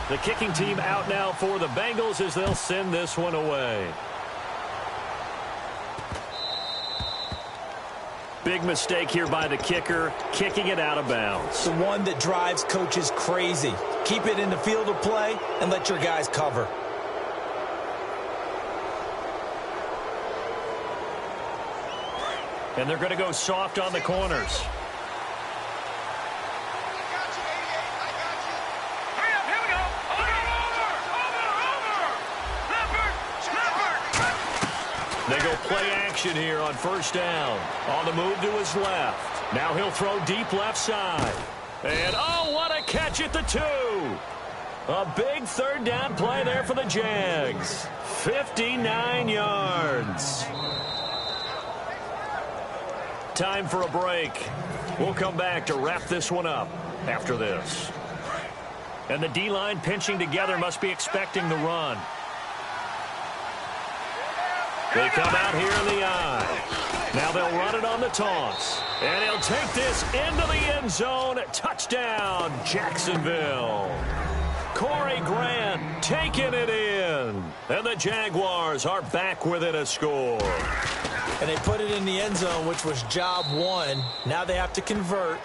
The kicking team out now for the Bengals as they'll send this one away. Big mistake here by the kicker, kicking it out of bounds. The one that drives coaches crazy. Keep it in the field of play and let your guys cover. And they're going to go soft on the corners. They go play action here on first down. On the move to his left. Now he'll throw deep left side. And, oh, what a catch at the 2. A big third down play there for the Jags. 59 yards. Time for a break. We'll come back to wrap this one up after this. And the D-line pinching together must be expecting the run. They come out here in the eye. Now they'll run it on the toss. And he'll take this into the end zone. Touchdown, Jacksonville. Corey Grant taking it in. And the Jaguars are back within a score. And they put it in the end zone, which was job 1. Now they have to convert.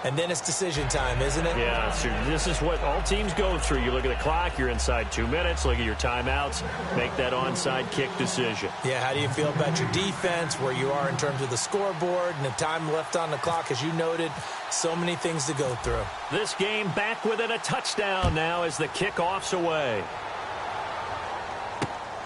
And then it's decision time, isn't it? Yeah, so this is what all teams go through. You look at the clock, you're inside 2 minutes, look at your timeouts, make that onside kick decision. Yeah, how do you feel about your defense, where you are in terms of the scoreboard and the time left on the clock, as you noted? So many things to go through. This game back within a touchdown now as the kickoff's away.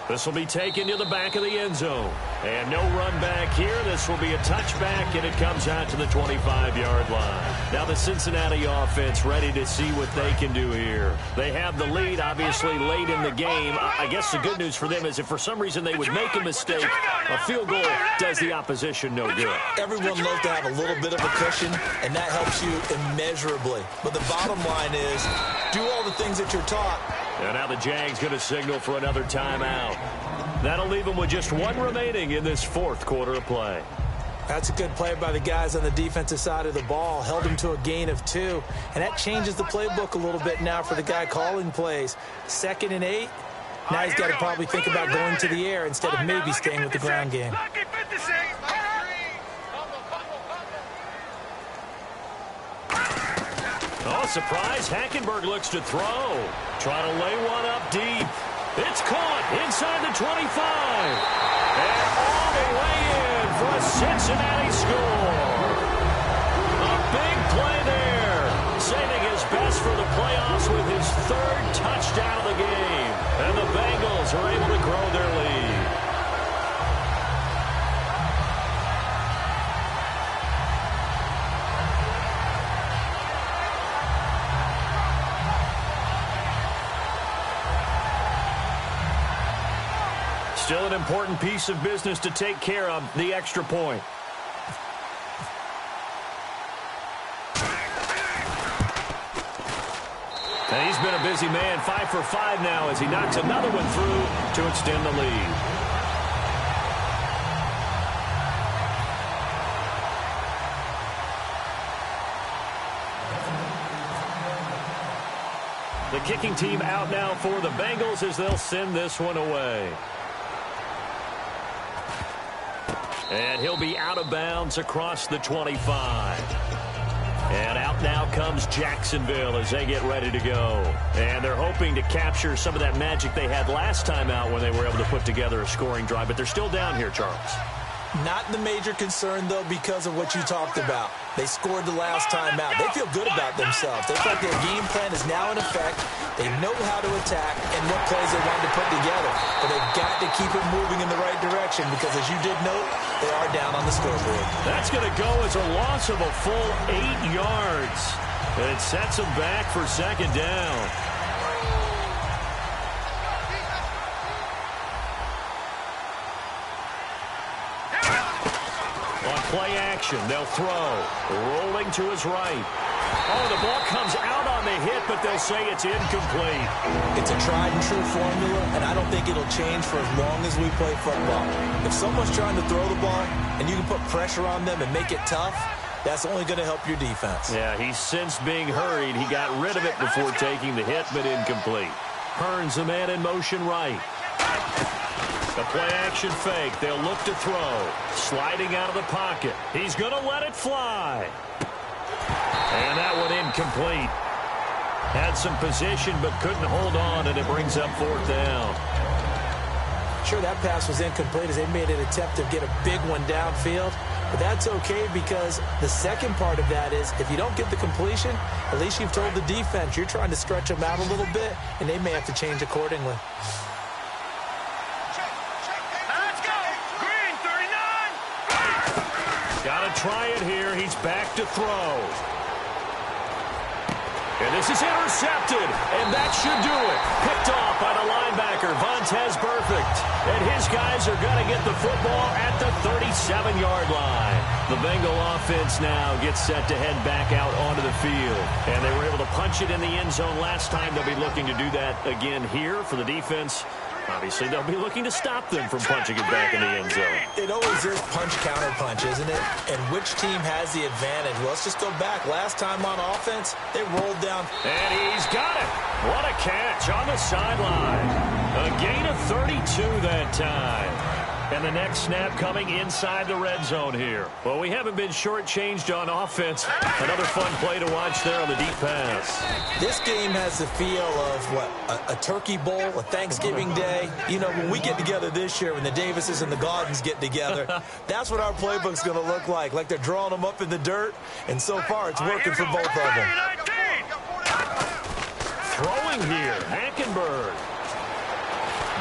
This will be taken to the back of the end zone. And no run back here. This will be a touchback, and it comes out to the 25-yard line. Now the Cincinnati offense ready to see what they can do here. They have the lead, obviously, late in the game. I guess the good news for them is if for some reason they would make a mistake, a field goal does the opposition no good. Everyone loves to have a little bit of a cushion, and that helps you immeasurably. But the bottom line is, do all the things that you're taught. And now the Jags going to signal for another timeout. That'll leave them with just one remaining in this fourth quarter of play. That's a good play by the guys on the defensive side of the ball. Held them to a gain of 2. And that changes the playbook a little bit now for the guy calling plays. 2nd and 8. Now he's got to probably think about going to the air instead of maybe staying with the ground game. Oh, surprise. Hackenberg looks to throw. Trying to lay one up deep. It's caught inside the 25. And all the way in for a Cincinnati score. A big play there. Saving his best for the playoffs with his 3rd touchdown of the game. And the Bengals are able to grow their lead. Still an important piece of business to take care of, the extra point. And he's been a busy man, 5 for 5 now as he knocks another one through to extend the lead. The kicking team out now for the Bengals as they'll send this one away. And he'll be out of bounds across the 25. And out now comes Jacksonville as they get ready to go. And they're hoping to capture some of that magic they had last time out when they were able to put together a scoring drive. But they're still down here, Charles. Not the major concern, though, because of what you talked about. They scored the last time out. They feel good about themselves. They feel like their game plan is now in effect. They know how to attack and what plays they want to put together. But they've got to keep it moving in the right direction because, as you did note, they are down on the scoreboard. That's going to go as a loss of a full 8 yards. And it sets them back for 2nd down. Play action. They'll throw. Rolling to his right. Oh, the ball comes out on the hit, but they'll say it's incomplete. It's a tried-and-true formula, and I don't think it'll change for as long as we play football. If someone's trying to throw the ball and you can put pressure on them and make it tough, that's only going to help your defense. Yeah, he's since being hurried. He got rid of it before taking the hit, but incomplete. Hearns, the man in motion right. The play-action fake. They'll look to throw. Sliding out of the pocket. He's going to let it fly. And that one incomplete. Had some position but couldn't hold on, and it brings up 4th down. Sure, that pass was incomplete as they made an attempt to get a big one downfield. But that's okay because the second part of that is if you don't get the completion, at least you've told the defense you're trying to stretch them out a little bit, and they may have to change accordingly. Try it here. He's back to throw. And this is intercepted. And that should do it. Picked off by the linebacker, Vontaze Burfict. And his guys are going to get the football at the 37-yard line. The Bengal offense now gets set to head back out onto the field. And they were able to punch it in the end zone last time. They'll be looking to do that again here for the defense. Obviously, they'll be looking to stop them from punching it back in the end zone. It always is punch-counter-punch, isn't it? And which team has the advantage? Well, let's just go back. Last time on offense, they rolled down. And he's got it. What a catch on the sideline. A gain of 32 that time. And the next snap coming inside the red zone here. Well, we haven't been shortchanged on offense. Another fun play to watch there on the deep pass. This game has the feel of, a turkey bowl, a Thanksgiving day. You know, when we get together this year, when the Davises and the Gaudens get together, that's what our playbook's going to look like. Like they're drawing them up in the dirt, and so far it's working for both of them. Throwing here, Hackenberg.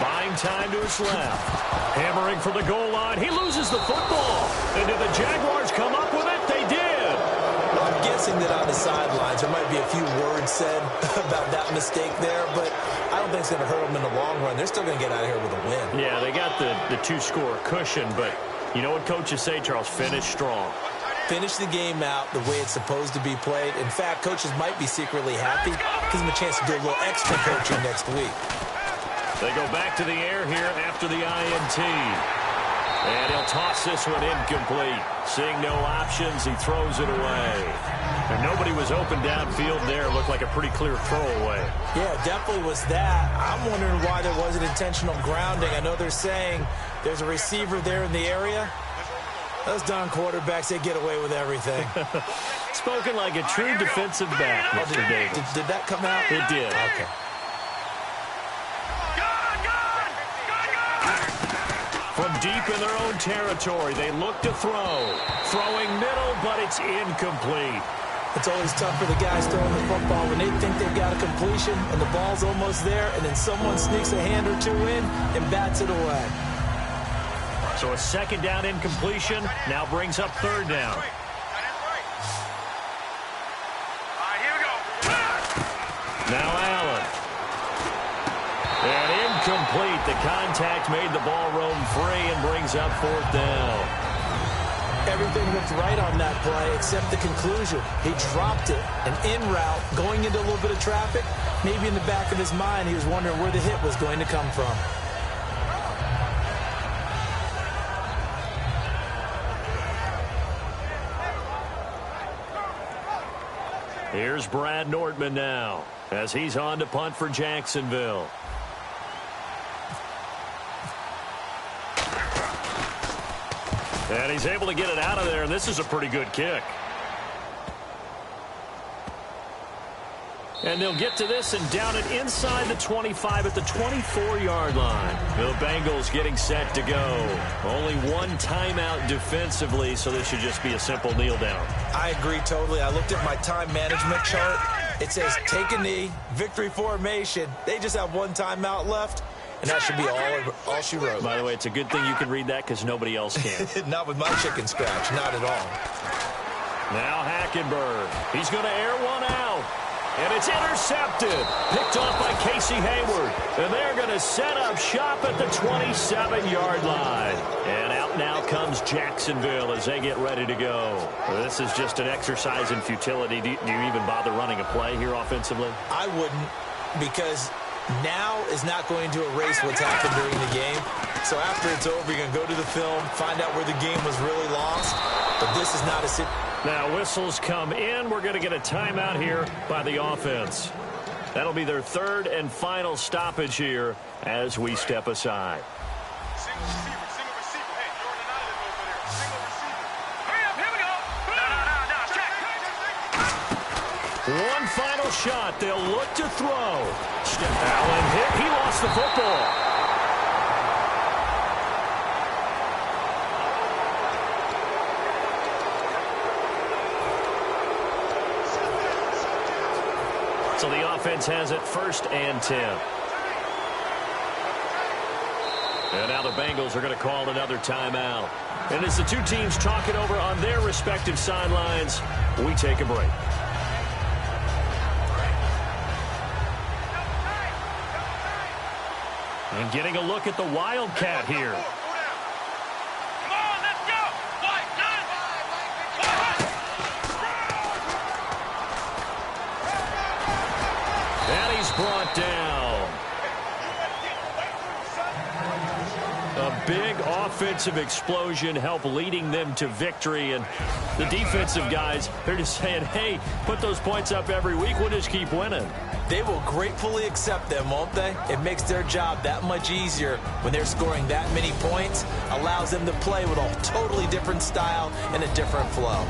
Buying time to his left. Hammering for the goal line. He loses the football. And did the Jaguars come up with it? They did. I'm guessing that on the sidelines there might be a few words said about that mistake there, but I don't think it's going to hurt them in the long run. They're still going to get out of here with a win. Yeah, they got the two-score cushion, but you know what coaches say, Charles? Finish strong. Finish the game out the way it's supposed to be played. In fact, coaches might be secretly happy. Gives them a chance to do a little extra coaching next week. They go back to the air here after the INT. And he'll toss this one incomplete. Seeing no options, he throws it away. And nobody was open downfield there. Looked like a pretty clear throwaway. Yeah, definitely was that. I'm wondering why there wasn't intentional grounding. I know they're saying there's a receiver there in the area. Those darn quarterbacks, they get away with everything. Spoken like a true defensive back, Mr. Davis. Did that come out? It did. Okay. From deep in their own territory, they look to throw. Throwing middle, but it's incomplete. It's always tough for the guys throwing the football when they think they've got a completion and the ball's almost there, and then someone sneaks a hand or two in and bats it away. So a second down incompletion now brings up third down. Now Allen. And incomplete. The contact made the ball roam free and brings up fourth down. Everything looked right on that play except the conclusion. He dropped it. An in route going into a little bit of traffic. Maybe in the back of his mind he was wondering where the hit was going to come from. Here's Brad Nordman now as he's on to punt for Jacksonville. And he's able to get it out of there, and this is a pretty good kick. And they'll get to this and down it inside the 25 at the 24-yard line. The Bengals getting set to go. Only one timeout defensively, so this should just be a simple kneel down. I agree totally. I looked at my time management chart. It says take a knee, victory formation. They just have one timeout left. And that should be all she wrote. By the way, it's a good thing you can read that because nobody else can. Not with my chicken scratch. Not at all. Now Hackenberg. He's going to air one out. And it's intercepted. Picked off by Casey Hayward. And they're going to set up shop at the 27-yard line. And out now comes Jacksonville as they get ready to go. This is just an exercise in futility. Do you even bother running a play here offensively? I wouldn't, because now is not going to erase what's happened during the game. So after it's over, you're going to go to the film, find out where the game was really lost. But this is not a situation. Now whistles come in. We're going to get a timeout here by the offense. That'll be their third and final stoppage here as we step aside. Single receiver. Hey, you're in an island over there. Single receiver. Hurry up, here we go. No, check. One final shot. They'll look to throw. Allen hit. He lost the football. So the offense has it 1st and 10. And now the Bengals are going to call another timeout. And as the two teams talk it over on their respective sidelines, we take a break. And getting a look at the Wildcat here. Brought down. A big offensive explosion help leading them to victory. And the defensive guys, they're just saying, hey, put those points up every week. We'll just keep winning. They will gratefully accept them, won't they? It makes their job that much easier when they're scoring that many points. Allows them to play with a totally different style and a different flow.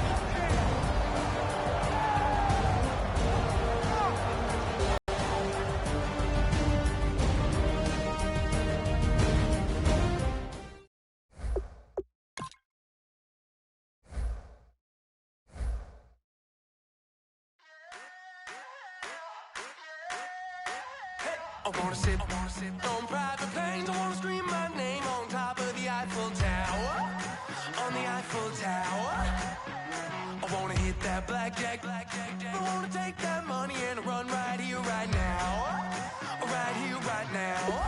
I wanna sit on private planes. I wanna scream my name on top of the Eiffel Tower. On the Eiffel Tower. I wanna hit that blackjack. I wanna take that money and run right here, right now. Right here, right now.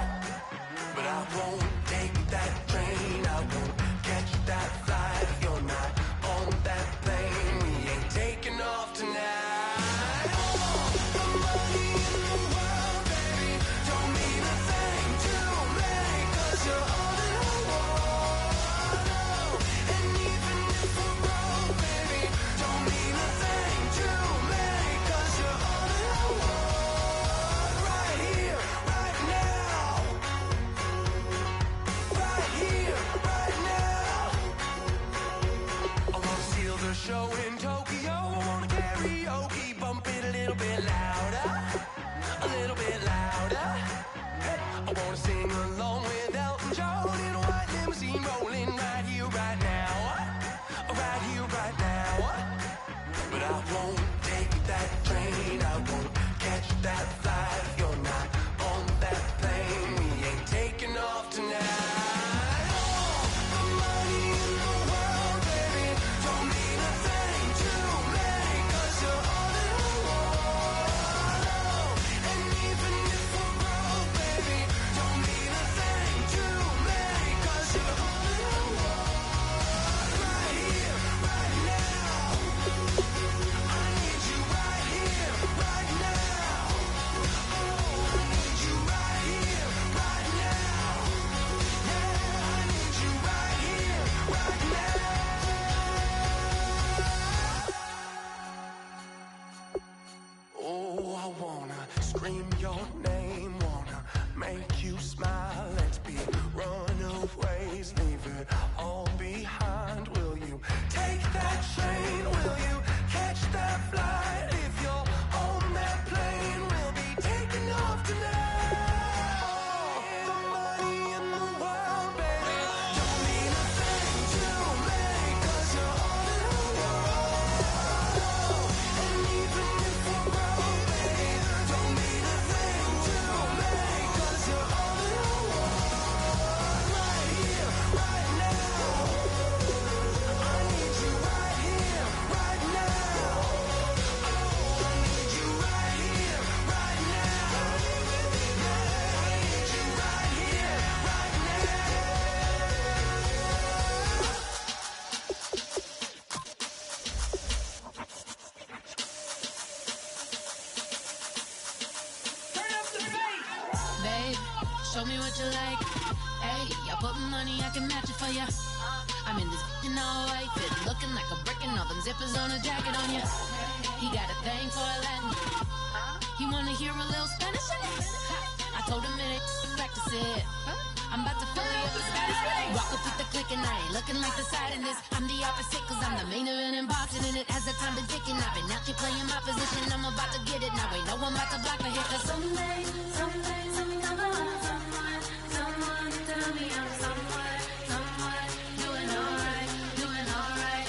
But I won't take that train. I won't catch that flight. If you're not on that plane, we ain't taking off tonight. Show in Tokyo, I wanna karaoke, bump it a little bit louder, a little bit louder. Hey, I wanna sing along with Elton John in a white limousine, rolling right here, right now, right here, right now. But I won't take that train, I won't catch that flight. If you're not on that plane, we ain't taking off tonight. Scream your name, wanna make you smile. Let's be runaways, leave it all behind. Will you take that train? Will you catch that flight? If you're on that plane, we'll be taking off tonight. The money in the world, baby, don't mean a thing to me, 'cause you're all in the world. And even if we're broke, baby, don't mean a thing to me, 'cause you're all in the world. Right here, right now. I need you right here, right now. Oh, I need you right here, right now. I need you right here, right now. Babe, show me what you like. Hey, y'all put money, I can match it for ya. I'm in this in all white fit, looking like a brick and all them zippers on a jacket on ya. He got a thing for a Latin. He wanna hear a little Spanish in it. I told him it ain't practice it. I'm about to fill you up with Spanish. Walk up with the click and I ain't looking like the side in this. I'm the opposite, 'cause I'm the main event and boxing in it. As the time been ticking, I've been out here playing my position. I'm about to get it now. Ain't no one about to block my hit. 'Cause someday, I'm gonna love someone. Someone tell me I'm someone. Someone doing alright, doing alright.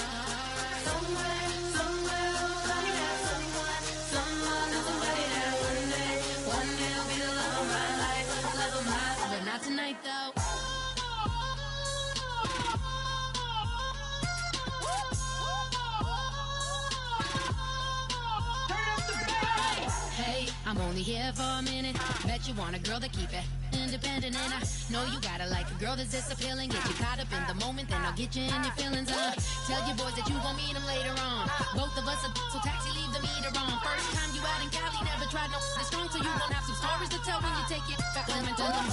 Somewhere, somebody got someone. Someone or somebody that one day will be the love of my life, love of my life. But not tonight though. Hey, I'm only here for a minute. Bet you want a girl to keep it. independent, and I know you gotta like a girl that's this appealing. Get you caught up in the moment, then I'll get you in your feelings. Tell your boys that you gon' meet them later on. Both of us are so taxi, leave the meter on. First time you out in Cali, never tried no strong, so you gon' have some stories to tell when you take it back home and tell them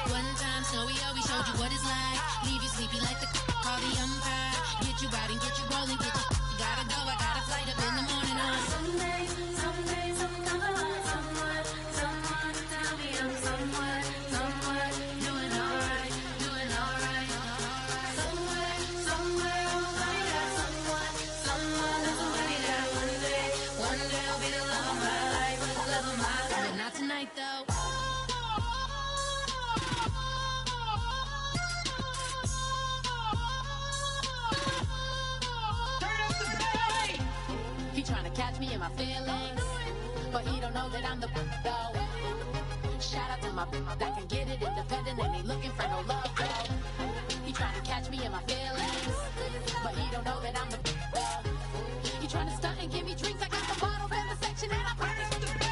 one time, Snowy always showed you what it's like. Leave you sleepy like the call the umpire. Get you out and get you rolling, get you gotta go. I got a flight up in the morning on someday, some someone tell me I'm somewhere, doing alright. Somewhere I'll find out someone that's a way that one day I'll be the love of my life, but not tonight though. Trying to catch me in my feelings, but he don't know that I'm the though. Shout out to my that can get it independent and ain't looking for no love though. He trying to catch me in my feelings, but he don't know that I'm the though. He trying to stunt and give me drinks. I got the bottles in the section and I promise to pay.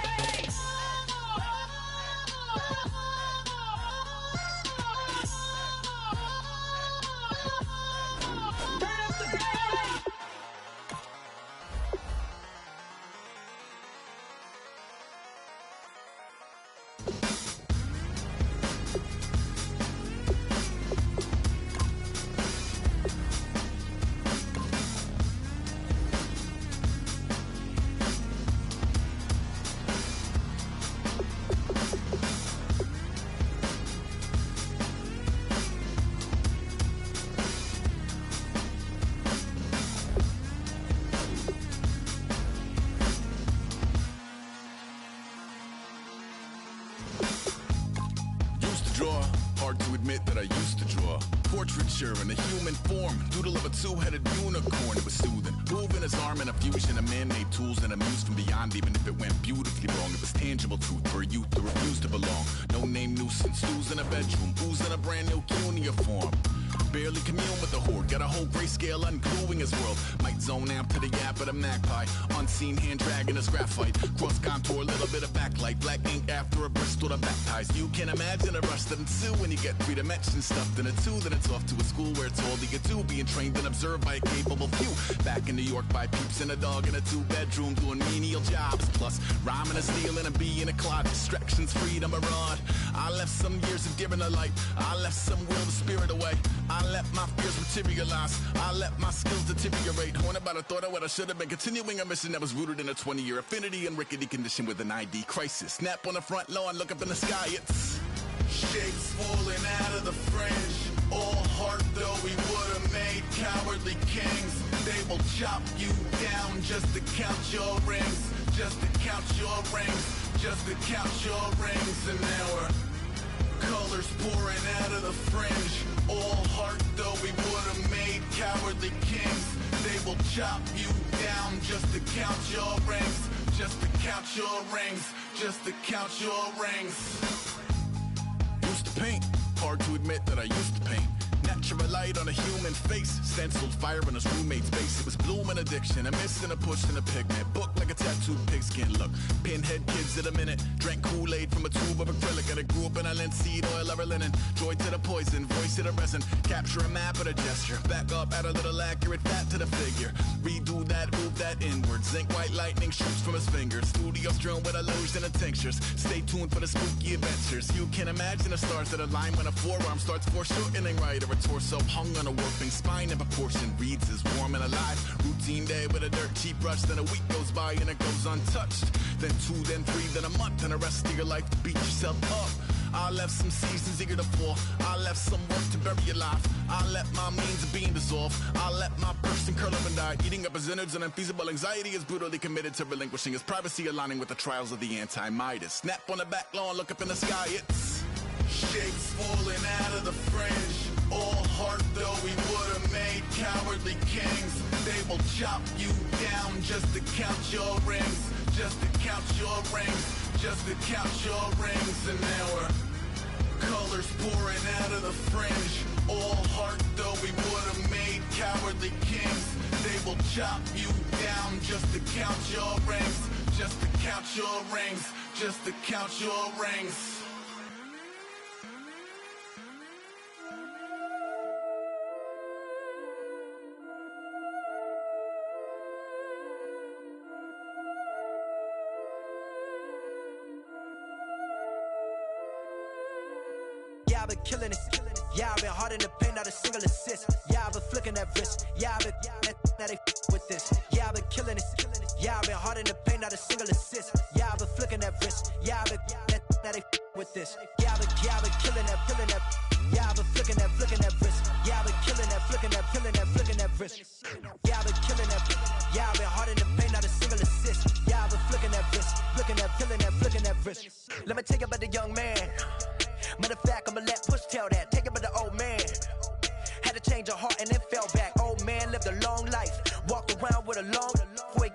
In a human form, doodle of a two-headed unicorn. It was soothing, moving his arm in a fusion of man-made tools and amused from beyond. Even if it went beautifully wrong, it was tangible truth for a youth to refuse to belong. No name nuisance, stews in a bedroom, booze in a brand new cuneiform. Barely commune with the horde, got a whole grayscale ungluing his world. Might zone out to the yap of the magpie, unseen hand dragging his graphite. Cross contour, little bit of backlight, black ink after a Bristol to baptize. You can imagine a rush that ensue when you get 3 dimensions stuffed in a 2. Then it's off to a school where it's all that you do, being trained and observed by a capable few. Back in New York by peeps and a dog in a 2-bedroom doing menial jobs. Plus rhyming and stealing and being a clod, distractions, freedom, a rod. I left some years of giving a light, I left some will the spirit away. I let my fears materialize, I let my skills deteriorate. Horn about a thought of what I should have been, continuing a mission that was rooted in a 20-year affinity and rickety condition with an ID crisis. Snap on the front lawn, look up in the sky, it's shapes falling out of the fringe. All heart though we would have made cowardly kings. They will chop you down just to count your rings, just to count your rings, just to count your rings. And now we're colors pouring out of the fringe. All heart though we would have made cowardly kings. They will chop you down just to count your rings, just to count your rings, just to count your rings. Used to paint, hard to admit that I used to paint. Natural light on a human face, stenciled fire in his roommate's face. It was blooming addiction, a missing a push and a pigment. Book like a tattooed pigskin look. Pinhead kids at a minute. Drank Kool-Aid from a tube of acrylic. And I grew up in a linseed oil ever linen. Joy to the poison, voice to the resin. Capture a map of a gesture. Back up, add a little accurate fat to the figure. Redo that, move that inward. Zinc white lightning shoots from his fingers. Studio strewn with illusion and tinctures. Stay tuned for the spooky adventures. You can imagine the stars that align when a forearm starts foreshortening right. Or a torso hung on a warping spine in proportion. Reads as warm and alive. Routine day with a dirt cheap brush. Then a week goes by and it goes untouched. Then 2, then 3, then a month. And the rest of your life to beat yourself up. I left some seasons eager to fall. I left some work to bury alive. I let my means of being dissolved. I let my person curl up and die. Eating up his innards and unfeasible anxiety is brutally committed to relinquishing his privacy, aligning with the trials of the anti-Midas. Snap on the back lawn, look up in the sky, it's shapes falling out of the fringe. All heart though we would have made cowardly kings. They will chop you down just to count your rings, just to count your rings, just to count your rings. And now we're colors pouring out of the fringe. All heart though we would have made cowardly kings. They will chop you down just to count your rings, just to count your rings, just to count your rings. Yeah, I've been killing it. Yeah, I've been hard in the paint, not a single assist. Yeah, I've been flicking that wrist. Yeah, I've been now they with this. Yeah, I've been killing it. Yeah, I've been hard in the paint, not a single assist. Yeah, I've been flicking that wrist. Yeah, I've been now they with this. Yeah, I've been killing that. Yeah, I've been flicking that wrist. Yeah, I've been killing that, flicking that wrist. Yeah, I've been killing that. Yeah, I've been hard in the paint, not a single assist. Yeah, I've been flicking that wrist, flicking that wrist. Let me tell you about the young man. Matter of fact, I'ma let Push tell that. Take it about the old man. Had to change her heart and then fell back. Old man lived a long life. Walked around with a long way.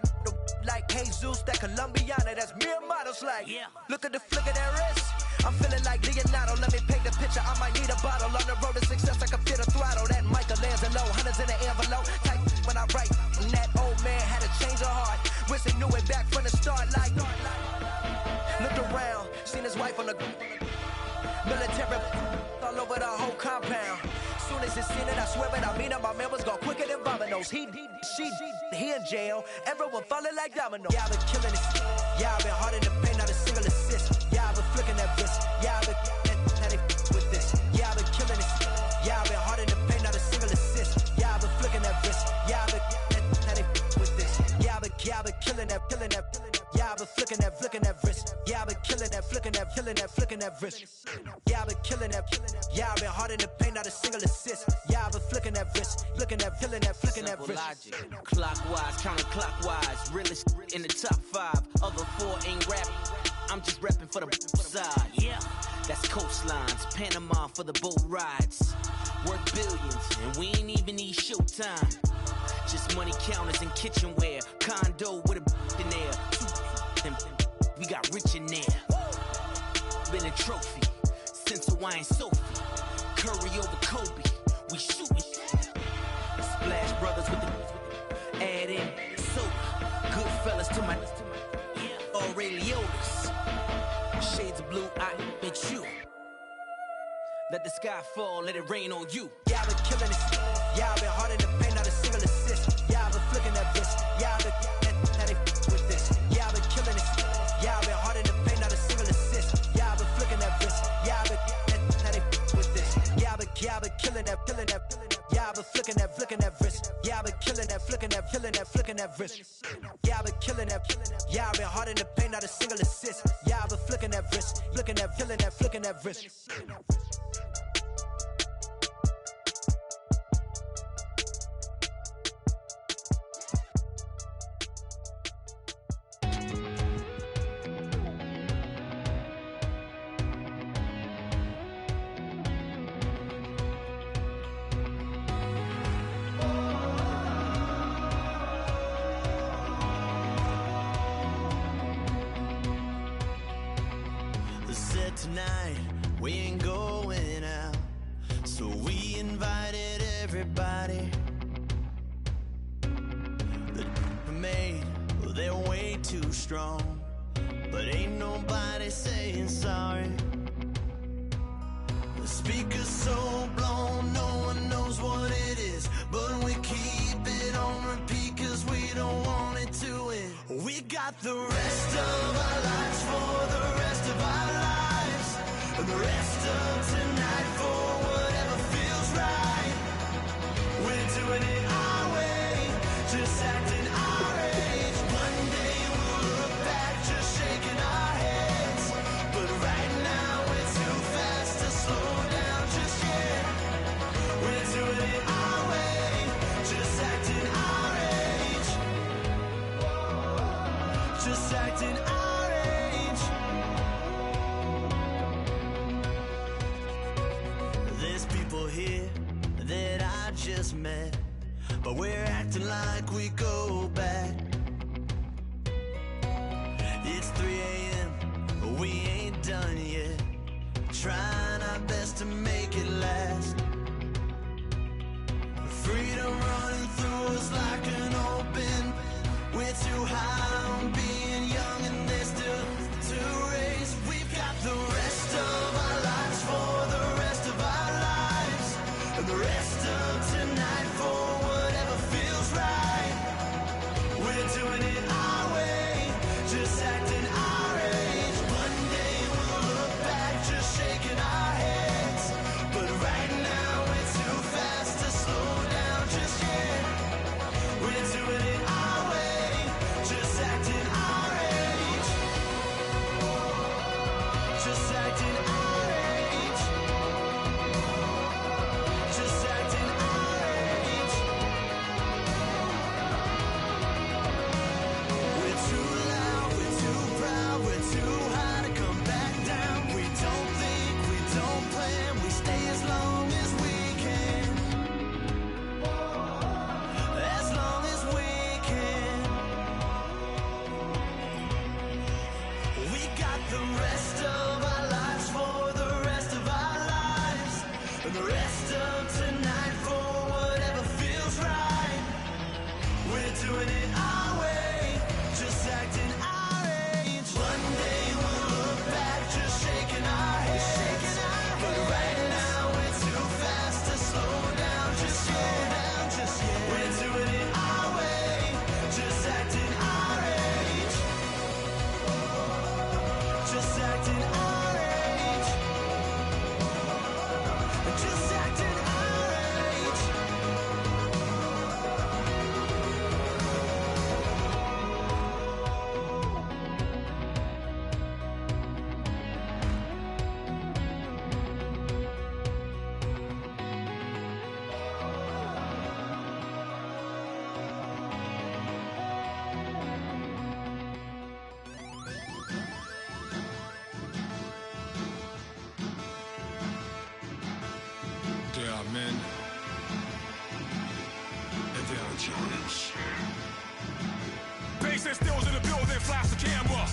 Like Jesus, that Colombiana, that's mere models like. Look at the flick of that wrist. I'm feeling like Leonardo. Let me paint the picture. I might need a bottle. On the road to success, I can fit a throttle. That Michelangelo, hundreds in the envelope. Type when I write. And that old man had to change her heart. Wish he knew it back from the start. Like, looked around, seen his wife on the military all over the whole compound. Soon as he seen it, I swear it, I mean it, my man was gone quicker than dominoes. He in jail, everyone falling like dominoes. Yeah, I've been killing it. Yeah, I've been hard in the paint, not a single assist. Yeah, I've been flicking that wrist. Yeah, I've been now they with this. Yeah, I've been killing it. Yeah, I've been hard in the paint, not a single assist. Yeah, I've been flicking that wrist. Yeah, I've been now they with this. Yeah, I've been killing that. Yeah, I've been flicking that wrist. Yeah, I've been killing that, flicking that wrist. Yeah, I've been killing that. Yeah, I've been hard in the paint, not a single assist. Yeah, I've been flicking that wrist, flicking that wrist. Logic. Clockwise, counterclockwise, realest in the top 5. Other 4 ain't rapping. I'm just repping for the side. Yeah, that's coastlines, Panama for the boat rides. Worth billions, and we ain't even need showtime. Just money counters and kitchenware. Condo with a in there. We got rich in there. Been a trophy since Hawaiian Sophie. Curry over Kobe. We shooting. Splash Brothers with the add in soda. Goodfellas to my Aureliotis. Shades of blue, I bet you. Let the sky fall, let it rain on you. Yeah, I've been killing it. Yeah, I've been hard in the paint, not a single assist. Yeah, I've been flicking that wrist. Yeah, I've been now they with this. Yeah, I've been killing it. Yeah, I've been hard in the paint, not a single assist. Yeah, I've been flicking that wrist. Yeah, I've been now they with this. Yeah, I've been killing that. Yeah, I've been flicking that wrist. Yeah, I've been killing that, flicking that wrist. Yeah, I've been killing that. Yeah, I've been hard in the paint, not a single assist. Yeah, I've been flicking that wrist, flicking that wrist. Tonight we ain't going out, so we invited everybody. The made, well, they're way too strong, but ain't nobody saying sorry. The speaker's so blown, no one knows what it is, but we keep it on repeat 'cause we don't want it to end. We got the rest of our lives for the rest of our lives. And the rest of tonight for whatever feels right. We're doing it our way, just acting our age. One day we'll look back just shaking our heads, but right now we're too fast to slow down just yet. We're doing it our way, just acting our age. Just acting our age. Here that I just met, but we're acting like we go back. It's 3 a.m., we ain't done yet, trying our best to make it last. Freedom running through us like an open. We're too high on being young and there's still to raise. We've got the rest of our lives for the rest of our lives. And the rest of tonight for whatever feels right. We're doing it our way, just acting our age. One day we'll look back just shaking our challenge. Bass and stills in the building, flash the camera.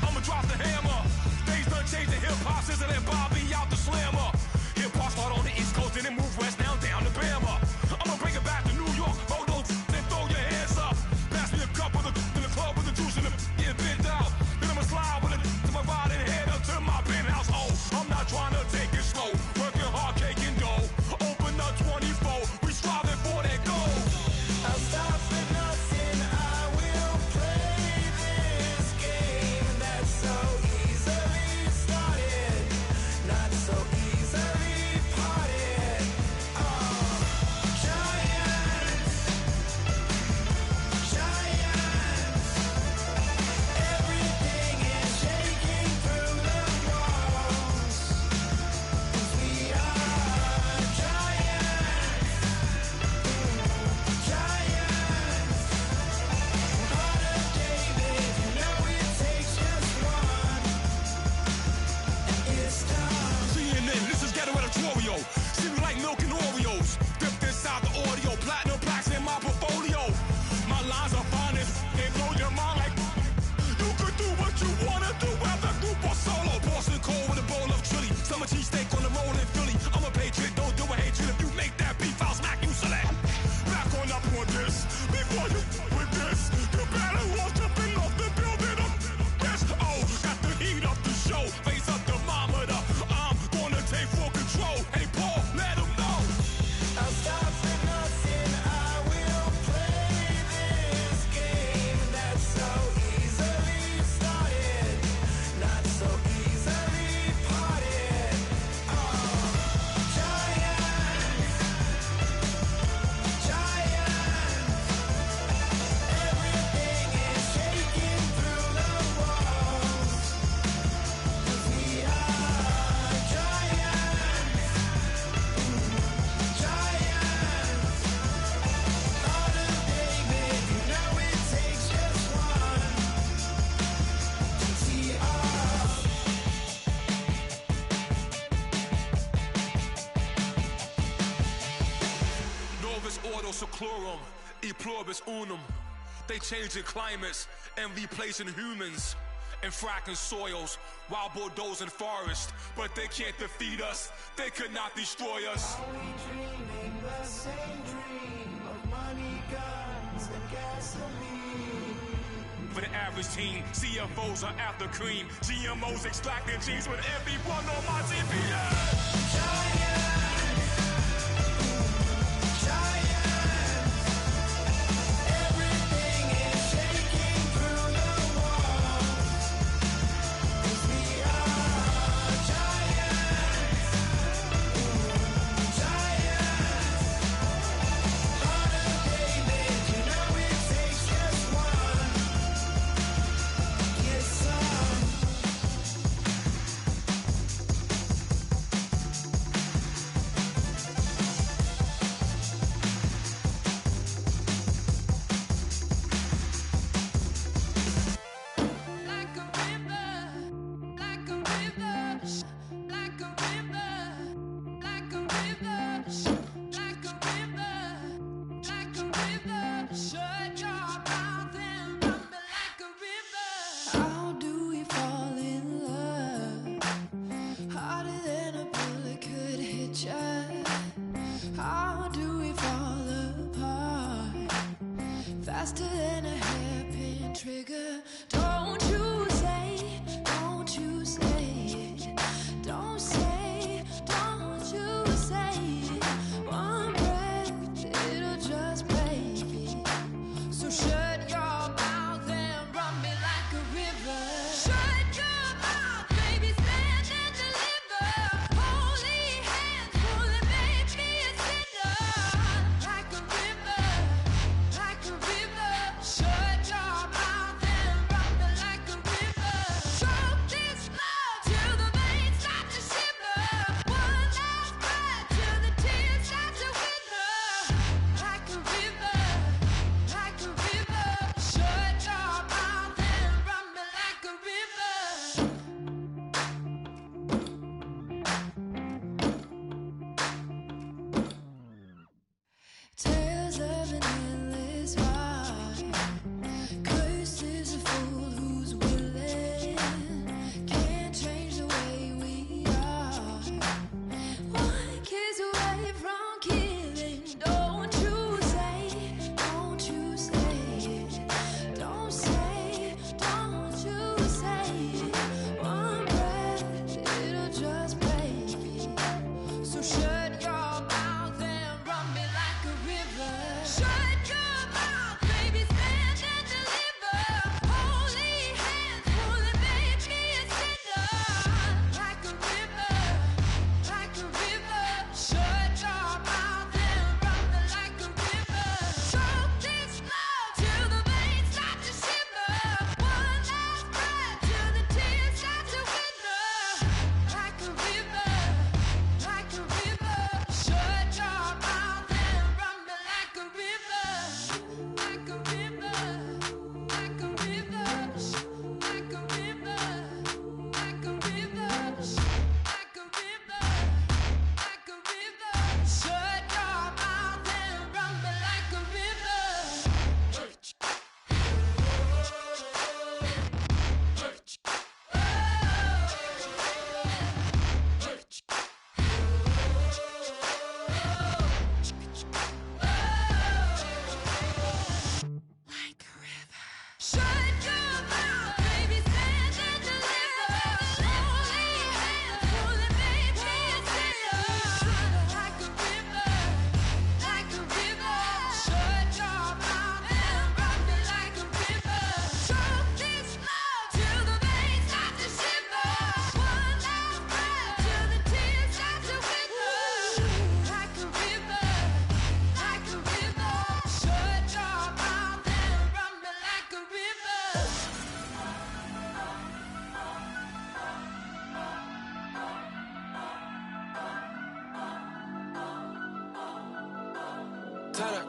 I'ma drop the hammer. Things done changed the hip-hop since I let Bobby out the slammer. Hip-hop start on the East Coast and then move west down to Bama. I'ma bring it back to New York. Hold on, then throw your hands up. Pass me a cup of the in the club with the juice and the get bent out. Then I'ma slide with it to my ride and head up to my penthouse. Oh, I'm not trying to take it slow. Working hard, caking dough. Open up 24. We striving for that goal. I'll stop for nothing. I will play this game that's so easily started, not so easily parted. Oh, giants, giants. Everything is shaking through the walls. 'Cause we are giants, giants. Heart of David, you know it takes just one, and it's time. CNN, this is Ghetto Editorial. See me like milk and Oreos. Dipped inside the audio, platinum plaques in my portfolio. My lines are finest, they blow your mind like you could do what you wanna do, whether group or solo. Boston cold with a bowl of chili, summer cheesesteak on the roll in Philly. I'm a patriot, don't do a hatred. If you make that beef, I'll smack you select. Back on up on this, before you with this, you better walk jumping off the building up this. Oh, got the heat up the show, face up the thermometer. I'm gonna take full control. Hey Paul, let him know. I'll stop for nothing. I will play this game that's so easily started, not so easily parted. Oh, giants, giants. Everything is shaking through the walls. 'Cause we are giants, giants. Heart of David, you know it takes just one. TR. Novus ordo seclorum, e pluribus unum. They changing climates and replacing humans and fracking soils while bulldozing forests. But they can't defeat us, they could not destroy us. Are we dreaming the same dream of money, guns, and gasoline? For the average team, CFOs are after cream. GMOs extracting genes with everyone on my TPS. Giants, giants. Everything is shaking through the walls. 'Cause we are giants, giants. Heart of David, you know it takes just one. Get some. Like a river, like a river, like a river, like a river, like a river, like a river. Shut your mouth and run me like a river. How do we fall in love? Harder than a bullet could hit ya. How do we fall apart? Faster than a hairpin trigger. Don't you say, don't you say it. Don't say, don't you say it. One breath, it'll just break it. So shut your mouth and run me like a river. Shut your mouth, baby, stand and deliver. Holy hands, pull and make me a sinner. Like a river, like a river. Shut your mouth and run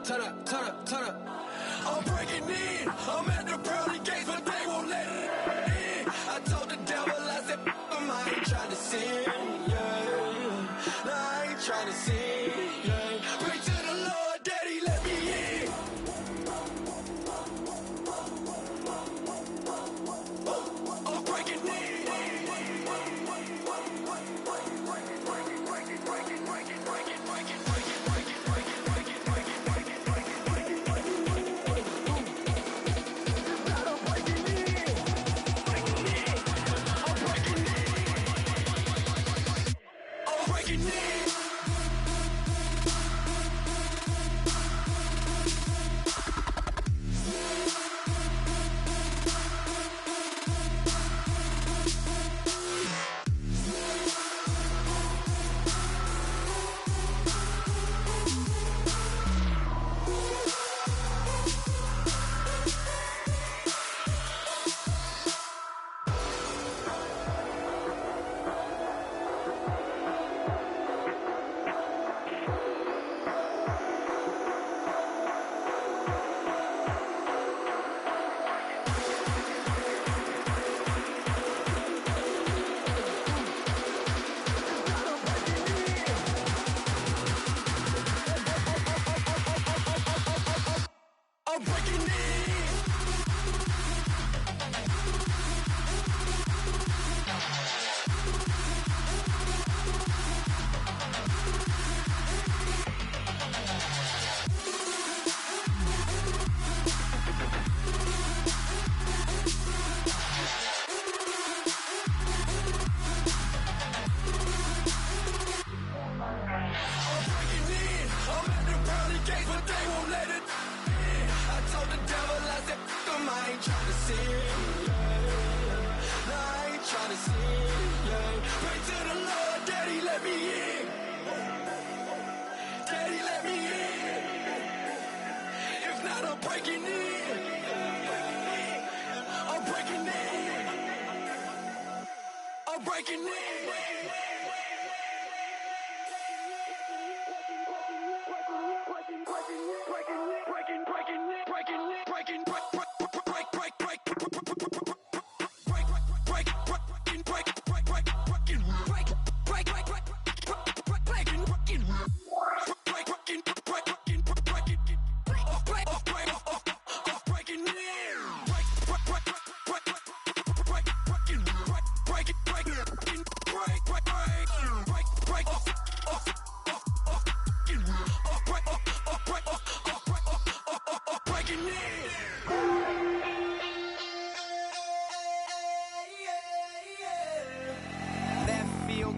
turn up. I'm breaking in. I'm at the pearly gates, but they won't let it in. I told the devil, I said, I ain't trying to sin, yeah. No, I ain't trying to sin, yeah. Pray to the Lord, Daddy, let me in. I'm breaking in.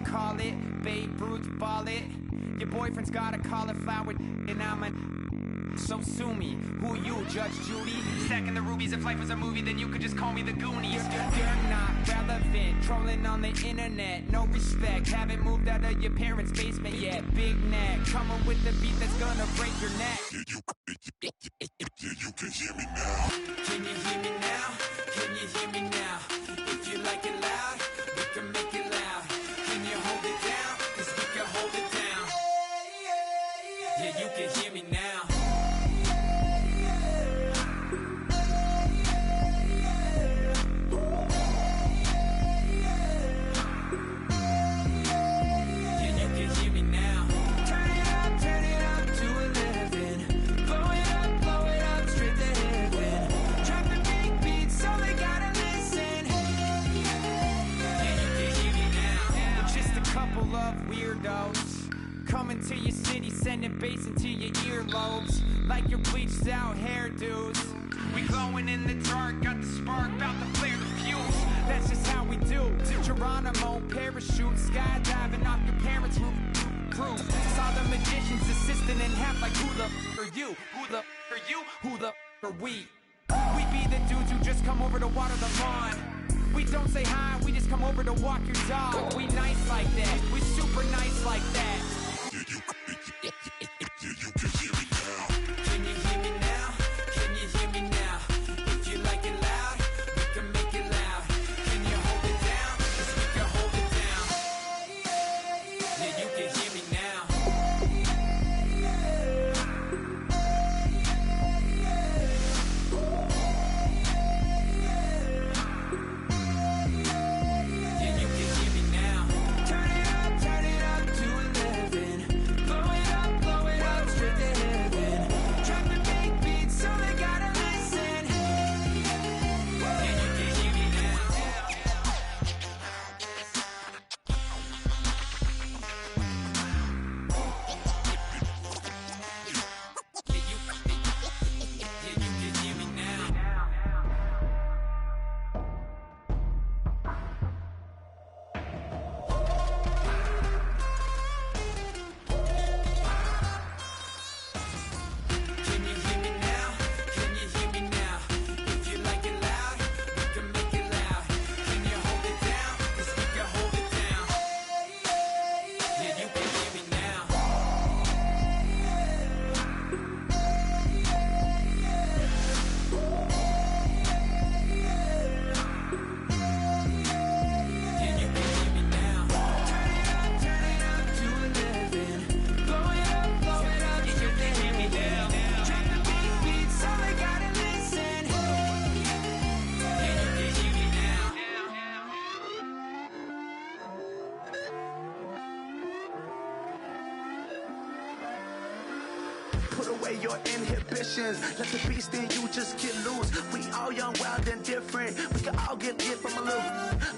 Call it, Babe Ruth ball it. Your boyfriend's got a cauliflower and I'm a... So sue me, who you, Judge Judy? Stacking the rubies, if life was a movie, then you could just call me the Goonies. You're not relevant, trolling on the internet, no respect. Haven't moved out of your parents' basement yet. Big neck, coming with the beat that's gonna break your neck. You can hear me now. Can you hear me now? Can you hear me now? If you like it loud, we can make it loud. Can you hold it down? 'Cause we can hold it down. Yeah, you can hear me now. Coming to your city, sending bass into your earlobes, like your bleached out hairdos. We glowing in the dark, got the spark, about to flare the fuse. That's just how we do. To Geronimo, parachute, skydiving off your parents' roof. Crew, saw the magician's assistant in half, like who the f are you? Who the f are you? Who the f are we? We be the dudes who just come over to water the lawn. We don't say hi, we just come over to walk your dog. We nice like that, we super nice like that. You can hear me now. Can you hear me now? Can you hear me now? If you like it loud, we can make it loud. Can you hold it down? 'Cause we can hold it down. Yeah, you can hear me now. your inhibitions. Let the beast in you just get loose. We all young, wild, and different. We can all get lit from a little.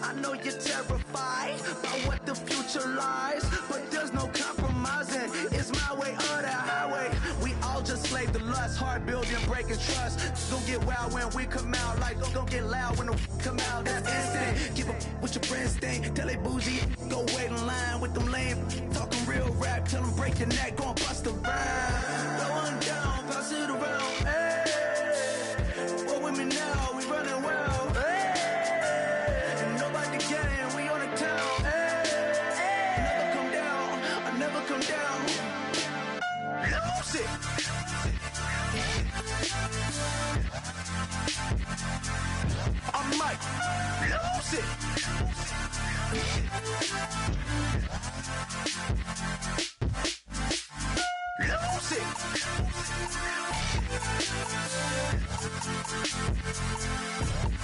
I know you're terrified by what the future lies, but there's no compromising. It's my way or the highway. We all just slave the lust, hard building, breaking trust. Don't get wild when we come out, like don't get loud when the come out. That's instant. Keep up with your friends thing. Tell they bougie, go wait in line with them lame. Talking real rap, tell them break your neck, go and bust a rhyme. Going down, pass it around. Hey, what with me now? We running wild. Hey, and nobody can. We on the town. Hey, never come down. I never come down. Lose it. I might lose it. Lose it.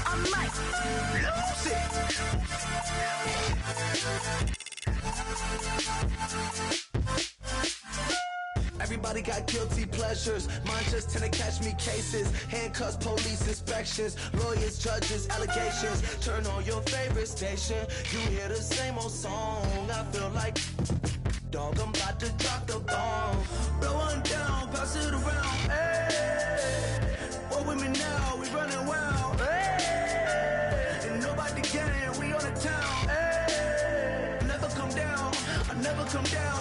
I might lose it. Everybody got guilty pleasures. Mine just tend to catch me cases. Handcuffs, police inspections, lawyers, judges, allegations. Turn on your favorite station. You hear the same old song. I feel like, dog, I'm about to drop the bomb. Blow one down, pass it around. Hey, what with me now? We running wild. Hey, and nobody can. We on the town. Hey, never come down. I never come down.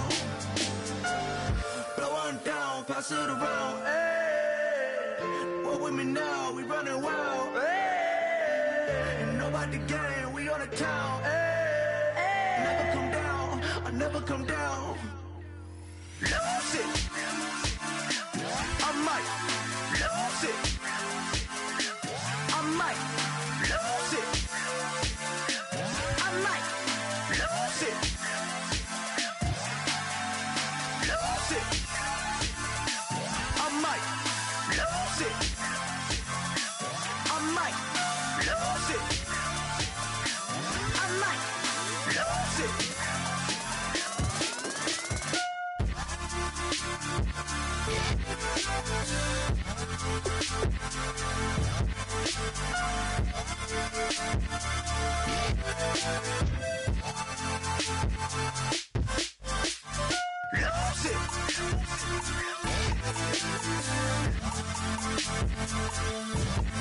Pass it around, hey. What with me now? We running wild, hey. And nobody gang, we on the town, hey. Never come down, I never come down. Lose it. I might lose it. I might lose it. I might lose it. Lose it. I might lose it. I might lose it. I might lose it. Lose it.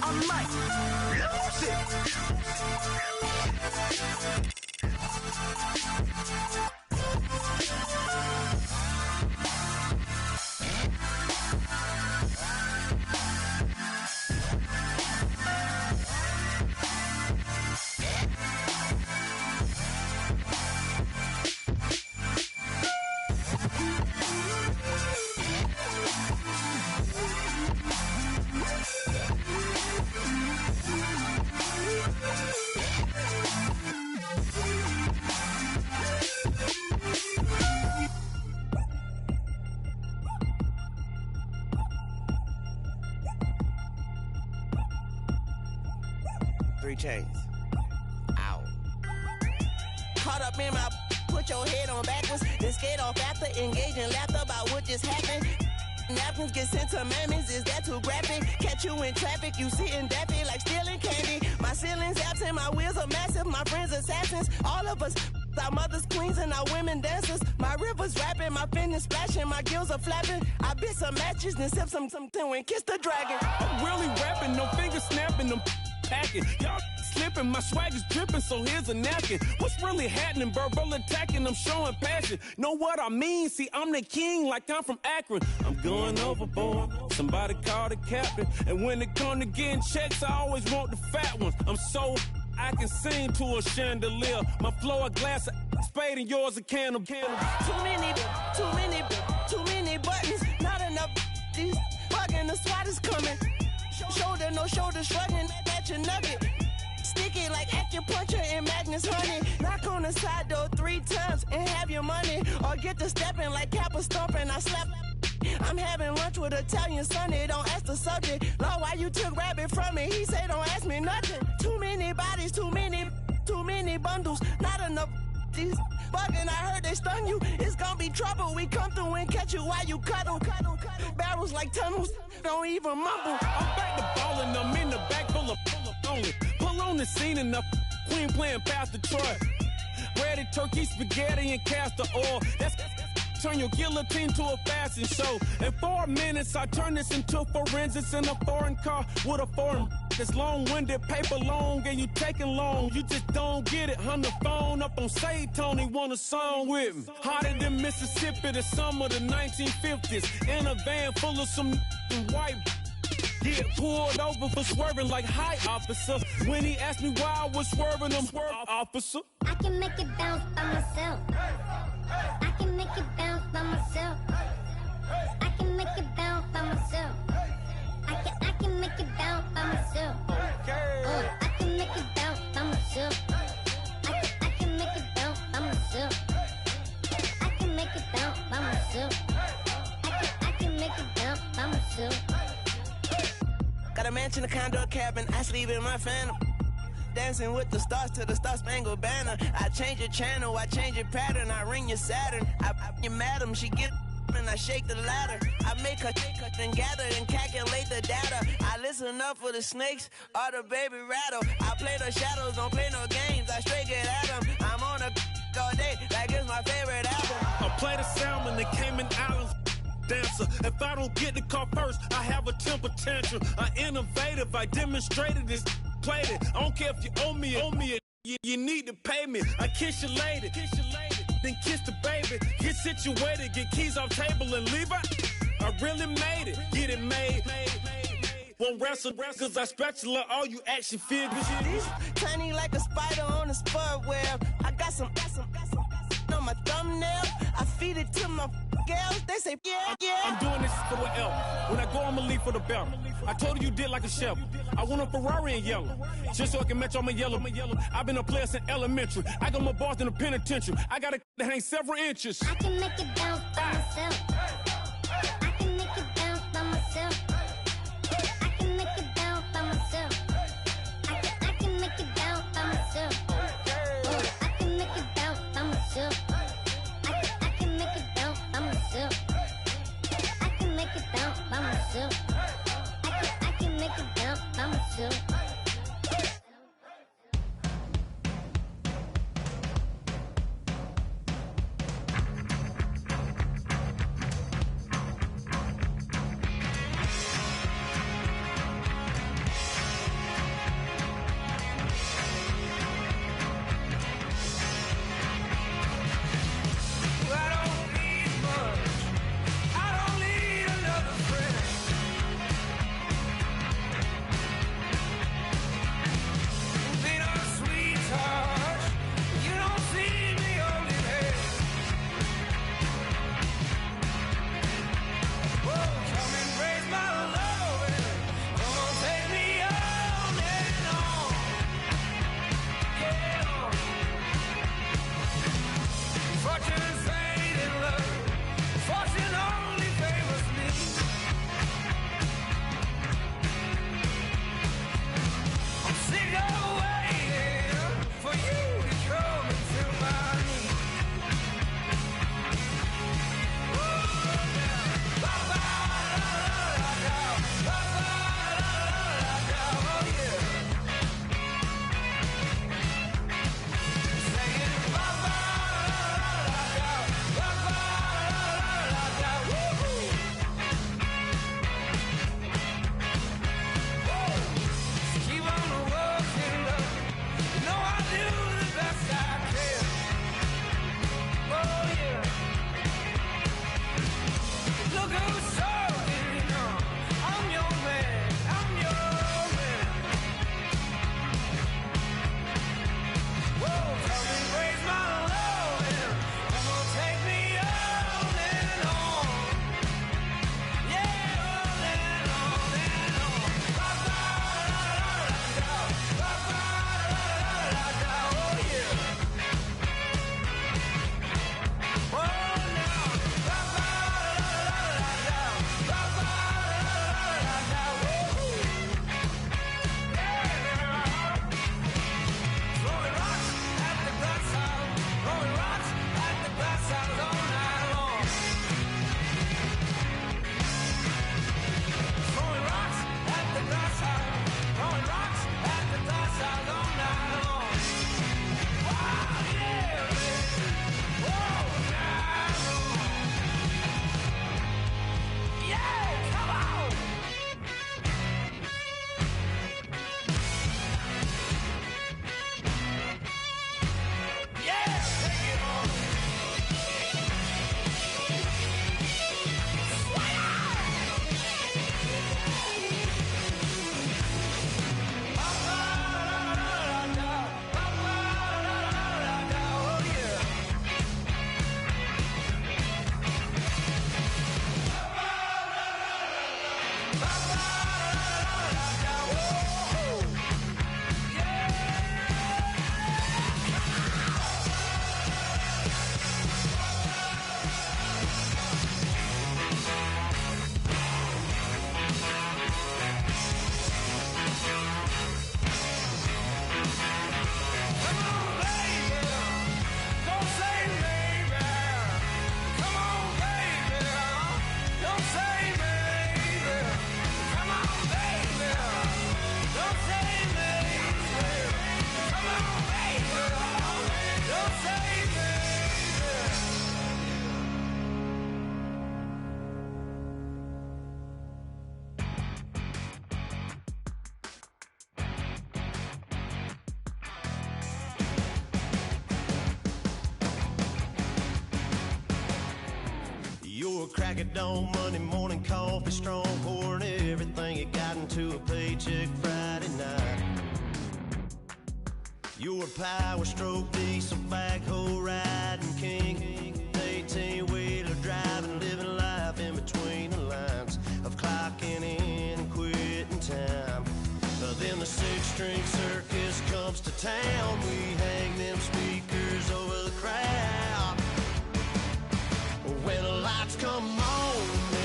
I might lose it. Chains. Ow. Caught up in my, put your head on backwards, then skate off after, engage in laughter about what just happened. Napkins get sent to mammies, is that too graphic? Catch you in traffic, you sitting daffy like stealing candy. My ceiling's absent, my wheels are massive, my friends assassins. All of us, our mothers queens and our women dancers. My rivers rapping, my fingers splashing, my gills are flapping. I bit some matches, then sip some and kiss the dragon. I'm really rapping, no fingers snapping, them packing. Y'all slipping, my swag is dripping, so here's a napkin. What's really happening? Verbal attacking, I'm showing passion. Know what I mean? See, I'm the king like I'm from Akron. I'm going overboard, somebody call the captain. And when it come to getting checks, I always want the fat ones. I'm so I can sing to a chandelier. My flow a glass of spade and yours a can of candle. Too many buttons, not enough. These bugging, the SWAT is coming. Shoulder, no shoulder, shrugging at your nugget. Sticky like acupuncture and Magnus honey. Knock on the side door 3 times and have your money. Or get to stepping like Kappa stomping. I slap. I'm having lunch with Italian Sonny. Don't ask the subject. Lord, why you took rabbit from me? He say don't ask me nothing. Too many bodies, too many bundles. Not enough. these bugging, I heard they stung you. It's gonna be trouble. We come through and catch you while you cuddle. Barrels like tunnels, don't even mumble. I'm back to ballin', I'm in the back full of only. Pull on the scene and the queen playing Pastor Troy. Ready turkey, spaghetti, and castor oil. That's turn your guillotine to a fashion show. In 4 minutes, I turn this into forensics in a foreign car with a foreign. It's long-winded, paper long, and you taking long. You just don't get it. Hung the phone up on Say Tony, want a song with me. Hotter than Mississippi, the summer of the 1950s. In a van full of some white. Get pulled over for swerving like hi, officer. When he asked me why I was swerving, I'm swerve, officer. I can make it bounce by myself. I can make it bounce by myself. I can make it bounce by myself. I can make it bounce by myself. I can make it bounce by myself. I can make it bounce by myself. I can make it bounce by myself. I can make it bounce by myself. Got a mansion, a condo, a cabin. I sleep in my phantom. Dancing with the stars to the Star-Spangled Banner. I change your channel, I change your pattern. I ring your Saturn. I your madam, she get and I shake the ladder. I make her and gather and calculate the data. I listen up for the snakes or the baby rattle. I play the shadows, don't play no games. I straight get at them. I'm on a all day like it's my favorite album. I play the salmon, the Cayman Islands. Dancer. If I don't get the car first, I have a temper tantrum. I innovative, I demonstrated this, played it. I don't care if you owe me you need to pay me. I kiss your lady, then kiss the baby. Get situated, get keys off table and leave out. I really made it, get it made. Won't wrestle, cause I spatula all you action figures. Tiny like a spider on a spud web. I got some on my thumbnail. I feed it to my girls. They say, yeah. I'm doing this for the L. When I go, I'ma leave for the belt. I told you did like a chef. I want a Ferrari in yellow, just so I can match all my yellow. I've been a player since elementary. I got my bars in the penitentiary. I got to hang several inches. I can make it bounce by myself. I can make it bounce by myself. I can make it bounce by myself. I can make it bounce by myself. I can make it bounce by myself. I can make it bounce by myself. I can make it bounce by myself. I can make it bounce by myself. of dawn, Monday morning coffee, strong, pouring everything you got into a paycheck Friday night. You're a power stroke, diesel backhoe riding king, 18-wheeler driving, living life in between the lines of clocking in and quitting time. Then the six-string circus comes to town. We hang them speakers over the crowd. When the lights come on,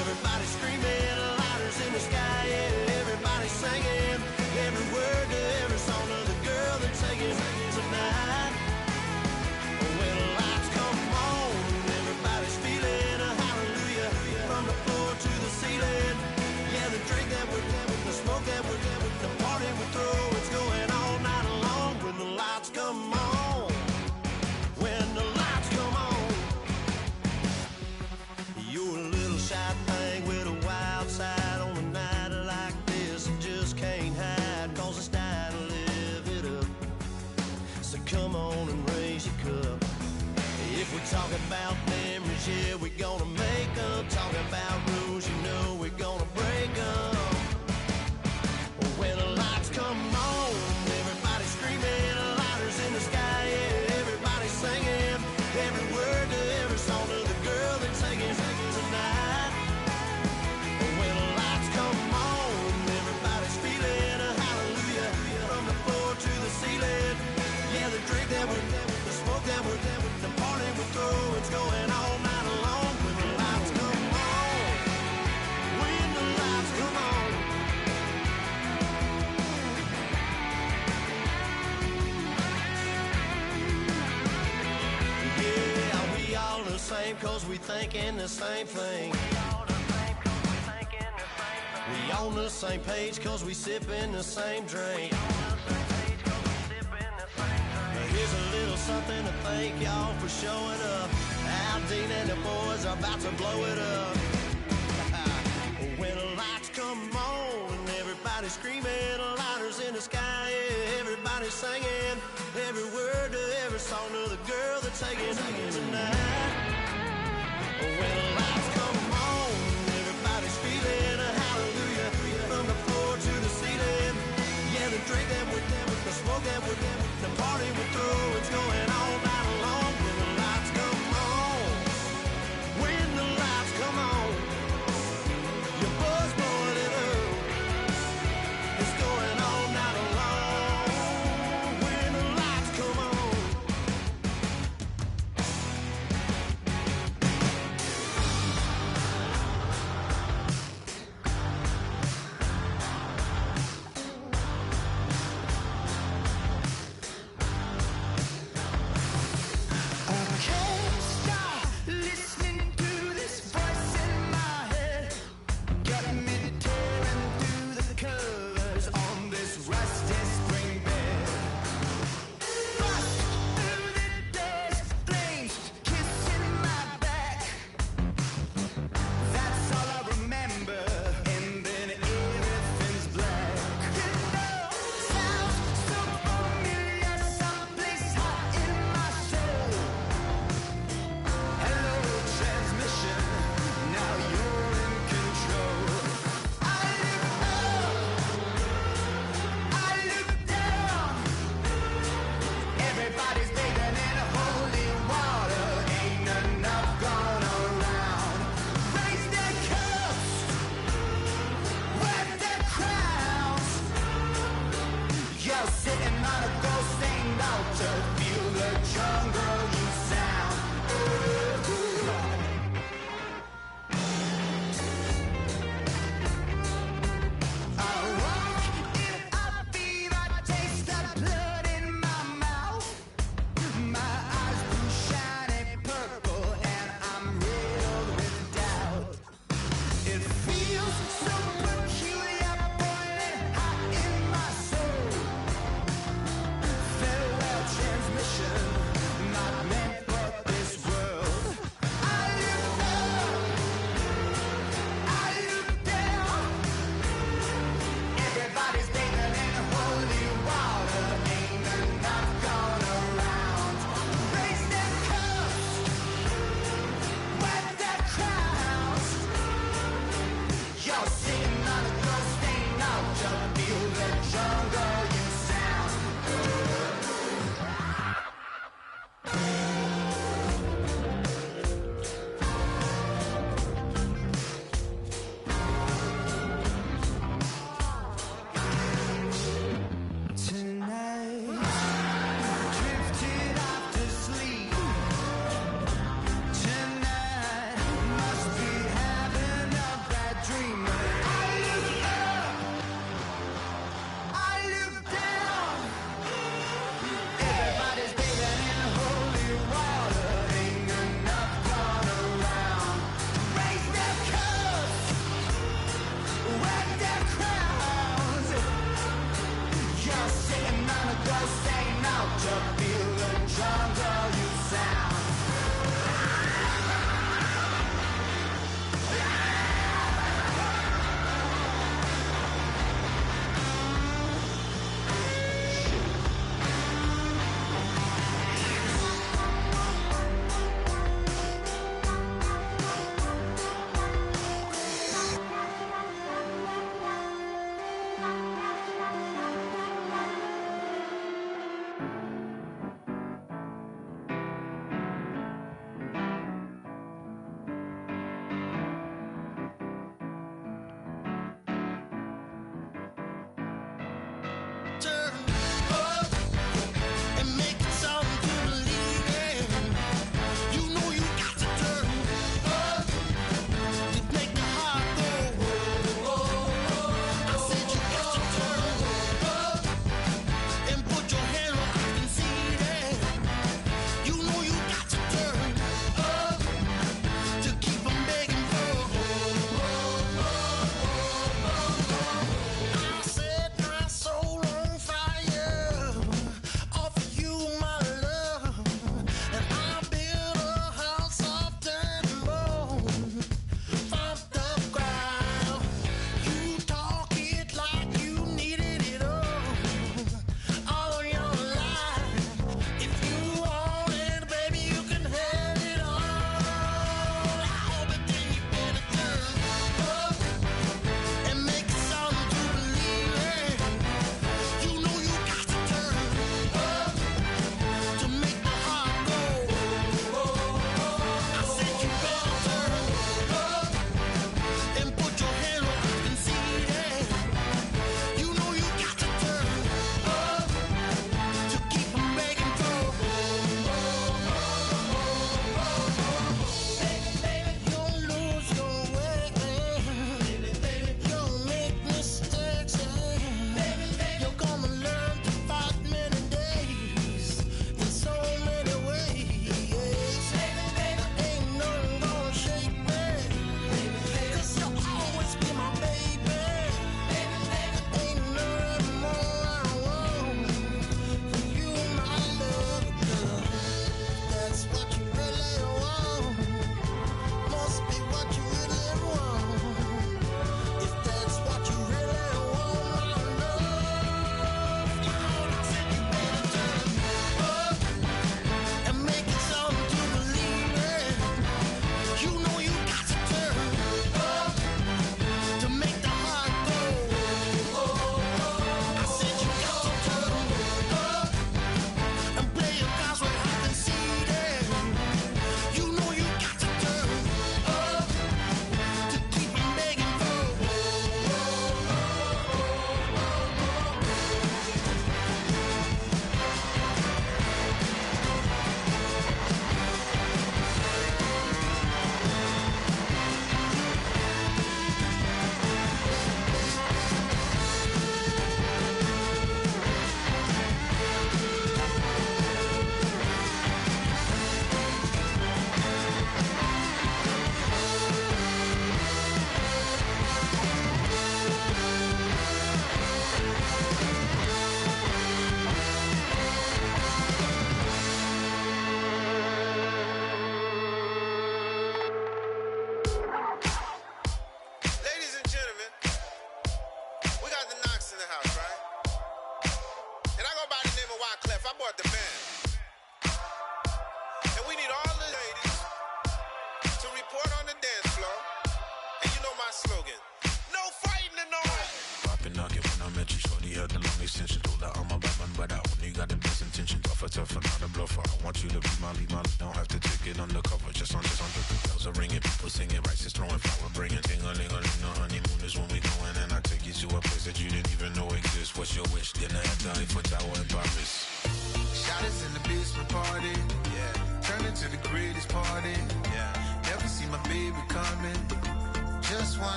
everybody's screaming, lighters in the sky, yeah, everybody's singing every word to every song of the girl they're taking tonight. When the lights come on, everybody's feeling a hallelujah from the floor to the ceiling. Yeah, the drink that we're having, the smoke that we're having, the party we throw, it's going all night long. When the lights come on, when the lights come on, you're a little shy thing with a wild side on a night like this. You just can't hide, cause it's time to live it up. So come on and raise your cup. If we talk about memories, yeah, we're gonna make them. Talking about rules, you know we're gonna break them. When the lights come on, everybody's screaming, lighters in the sky, yeah, everybody's singing every word to every song of the girl they're taking tonight. When the lights come on, everybody's feeling a hallelujah from the floor to the ceiling. Yeah, the drink that we're having, the smoke that we're having, the party we throw, it's going all night long. When the lights come on, when the lights come on. Yeah, we all the same cause we thinking the same thing. We on the same page cause we sipping the same drink. Here's a little something to thank y'all for showing up. Aldine and the boys are about to blow it up. When the lights come on and everybody's screaming, lighters in the sky, yeah, everybody's singing every word to every song of the girl they're taking tonight. When the lights come on, everybody's feeling a hallelujah from the floor to the ceiling. Yeah, the drink that we're having, the smoke that we're having, the party we throw, it's going all night long. When the lights come on, when the lights come on, your buzz blowing it up, it's going all night long. When the lights come on. to feel the jungle you sound.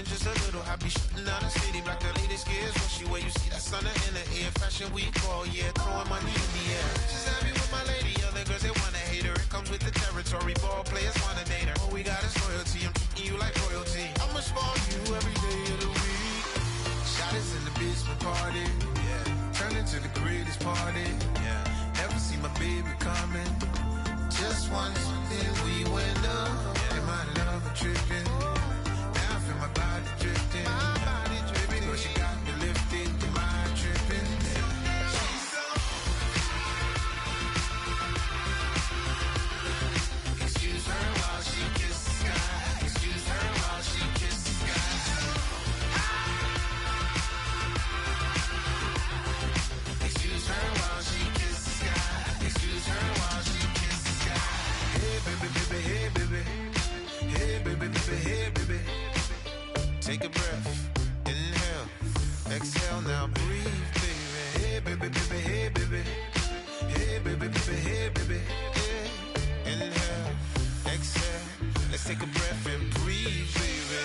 just a little. I be shutting down the city, black the latest gears. When she where you see that sun in the air. Fashion week all year, throwing money in the air. Just happy with my lady, other girls they wanna hate her. It comes with the territory, ball players wanna date her. All we got is loyalty, I'm treating you like royalty. I'ma spoil you every day of the week. Shot is in the basement party, yeah. Turn into the greatest party, yeah. Never see my baby coming. Just once, then we went up. And my love tripping. Now I feel my body drifting. Baby girl, she got me lifted. Your mind tripping. She's so. Excuse her while she kisses the sky. Excuse her while she kisses the sky. Excuse her while she kisses the sky. Excuse her while she kisses the sky. Hey baby, baby, hey baby. Hey baby, baby, hey baby. Take a breath, inhale, exhale, now breathe, baby. Hey baby, baby, hey baby. Hey baby, baby, hey baby. Hey, inhale, exhale. Let's take a breath and breathe, baby.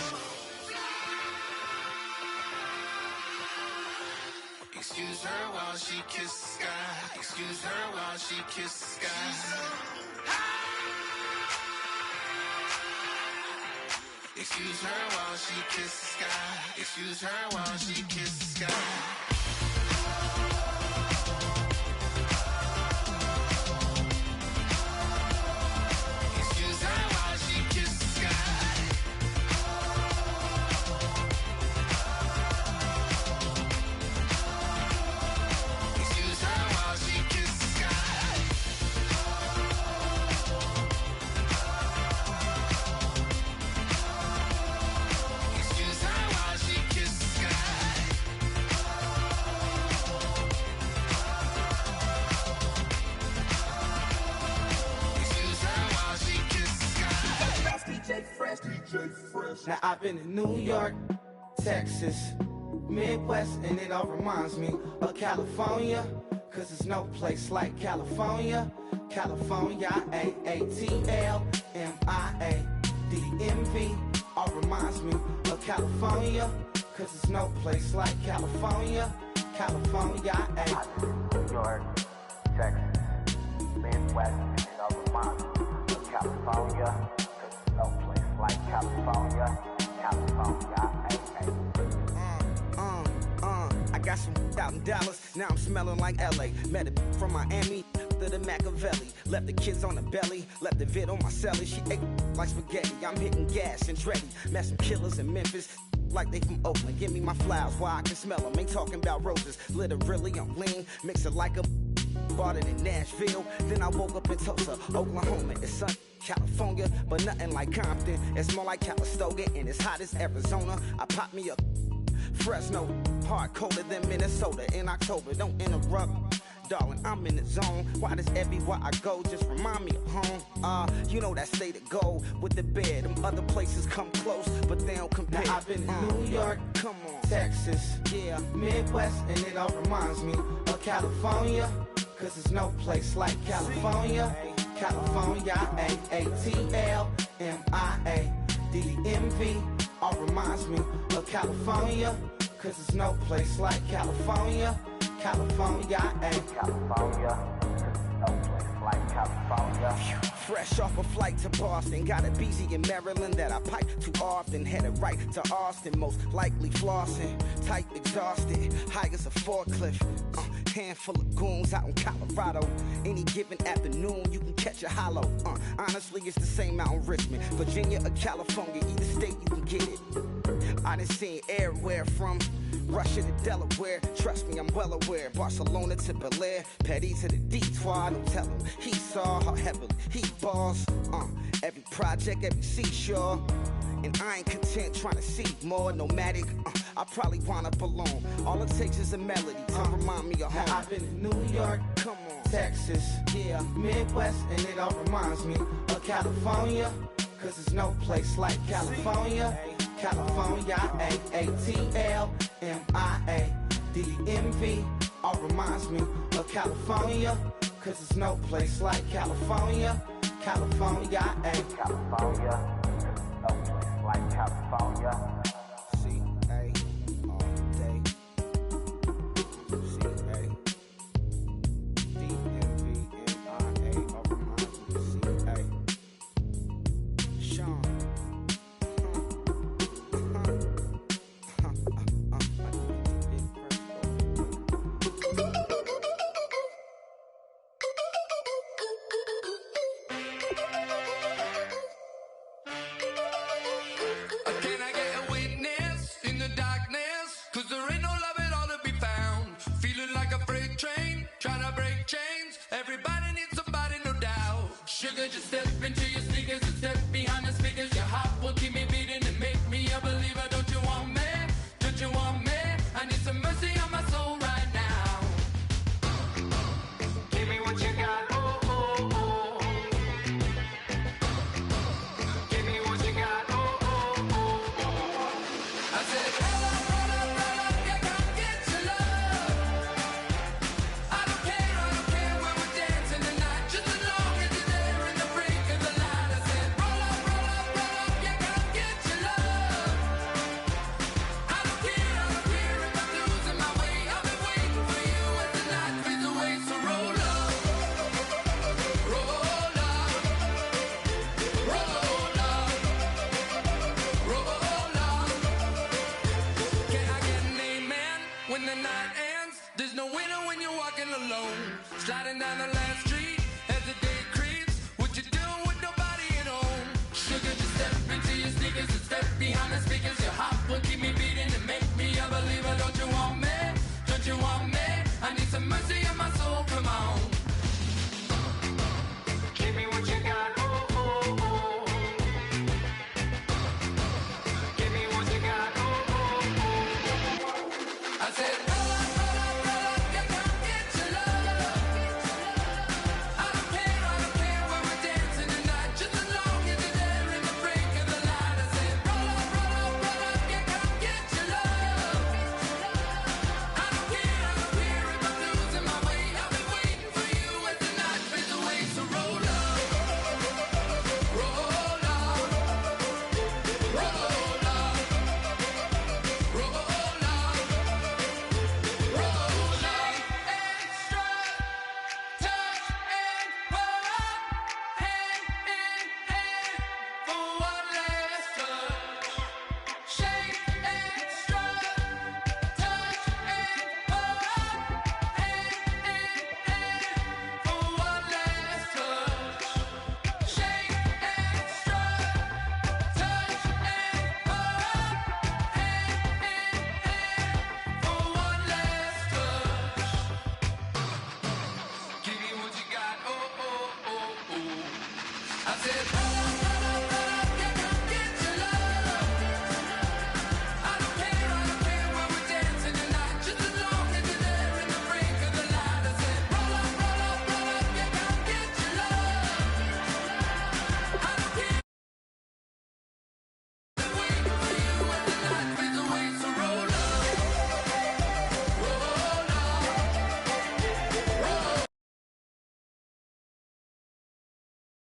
Excuse her while she kisses the sky. Excuse her while she kisses the sky. Excuse her while she kisses the sky. Excuse her while she kisses the sky. Excuse her while she kisses the sky. Excuse her while she kisses the sky. Excuse her while she kisses the sky. Excuse her while she kisses the sky. That's DJ Fresh. Now I've been in New York, Texas, Midwest, and it all reminds me of California, cause there's no place like California. California, A-A-T-L-M-I-A-D-M-V, all reminds me of California, cause there's no place like California. California, New York, Texas, Midwest, and it all reminds me of California, cause there's no place like California. California, I got some out in Dallas, now I'm smelling like LA. Met it from Miami to the Machiavelli. Left the kids on the belly, left the vid on my celly. She ate like spaghetti, I'm hitting gas and Dreddy. Met some killers in Memphis, like they from Oakland. Give me my flowers while I can smell them. Ain't talking about roses, literally I'm lean. Mix it like a bought it in Nashville. Then I woke up in Tulsa, Oklahoma. It's sun, California, but nothing like Compton. It's more like Calistoga and it's hot as Arizona. I pop me up Fresno, hard colder than Minnesota in October. Don't interrupt, darling, I'm in the zone. Why does everywhere I go just remind me of home? You know that state of gold with the bed. Them other places come close, but they don't compare. Now I've been in New York, come on, Texas, yeah, Midwest, and it all reminds me of California, cause there's no place like California. California, A-A-T-L-M-I-A-D-M-V, all reminds me of California, cause there's no place like California. California, California, no place like California. Fresh off a flight to Boston, got a BZ in Maryland that I pipe too often. Headed right to Austin, most likely flossing. Tight, exhausted, high as a forklift. Handful of goons out in Colorado. Any given afternoon, you can catch a hollow. Honestly, it's the same out in Richmond, Virginia or California. Either state, you can get it. I done seen everywhere from Russia to Delaware, trust me, I'm well aware. Barcelona to Bel Air, Petty to the Detroit. Don't tell him he saw how heavily he balls. Every project, every seashore. And I ain't content trying to see more nomadic. I probably wind up alone. All it takes is a melody to remind me of home. Now I've been in New York, come on, Texas, yeah, Midwest, and it all reminds me of California, cause there's no place like California. California, A-A-T-L-M-I-A-D-M-V, all reminds me of California, cause there's no place like California. California, California, no place like California. it.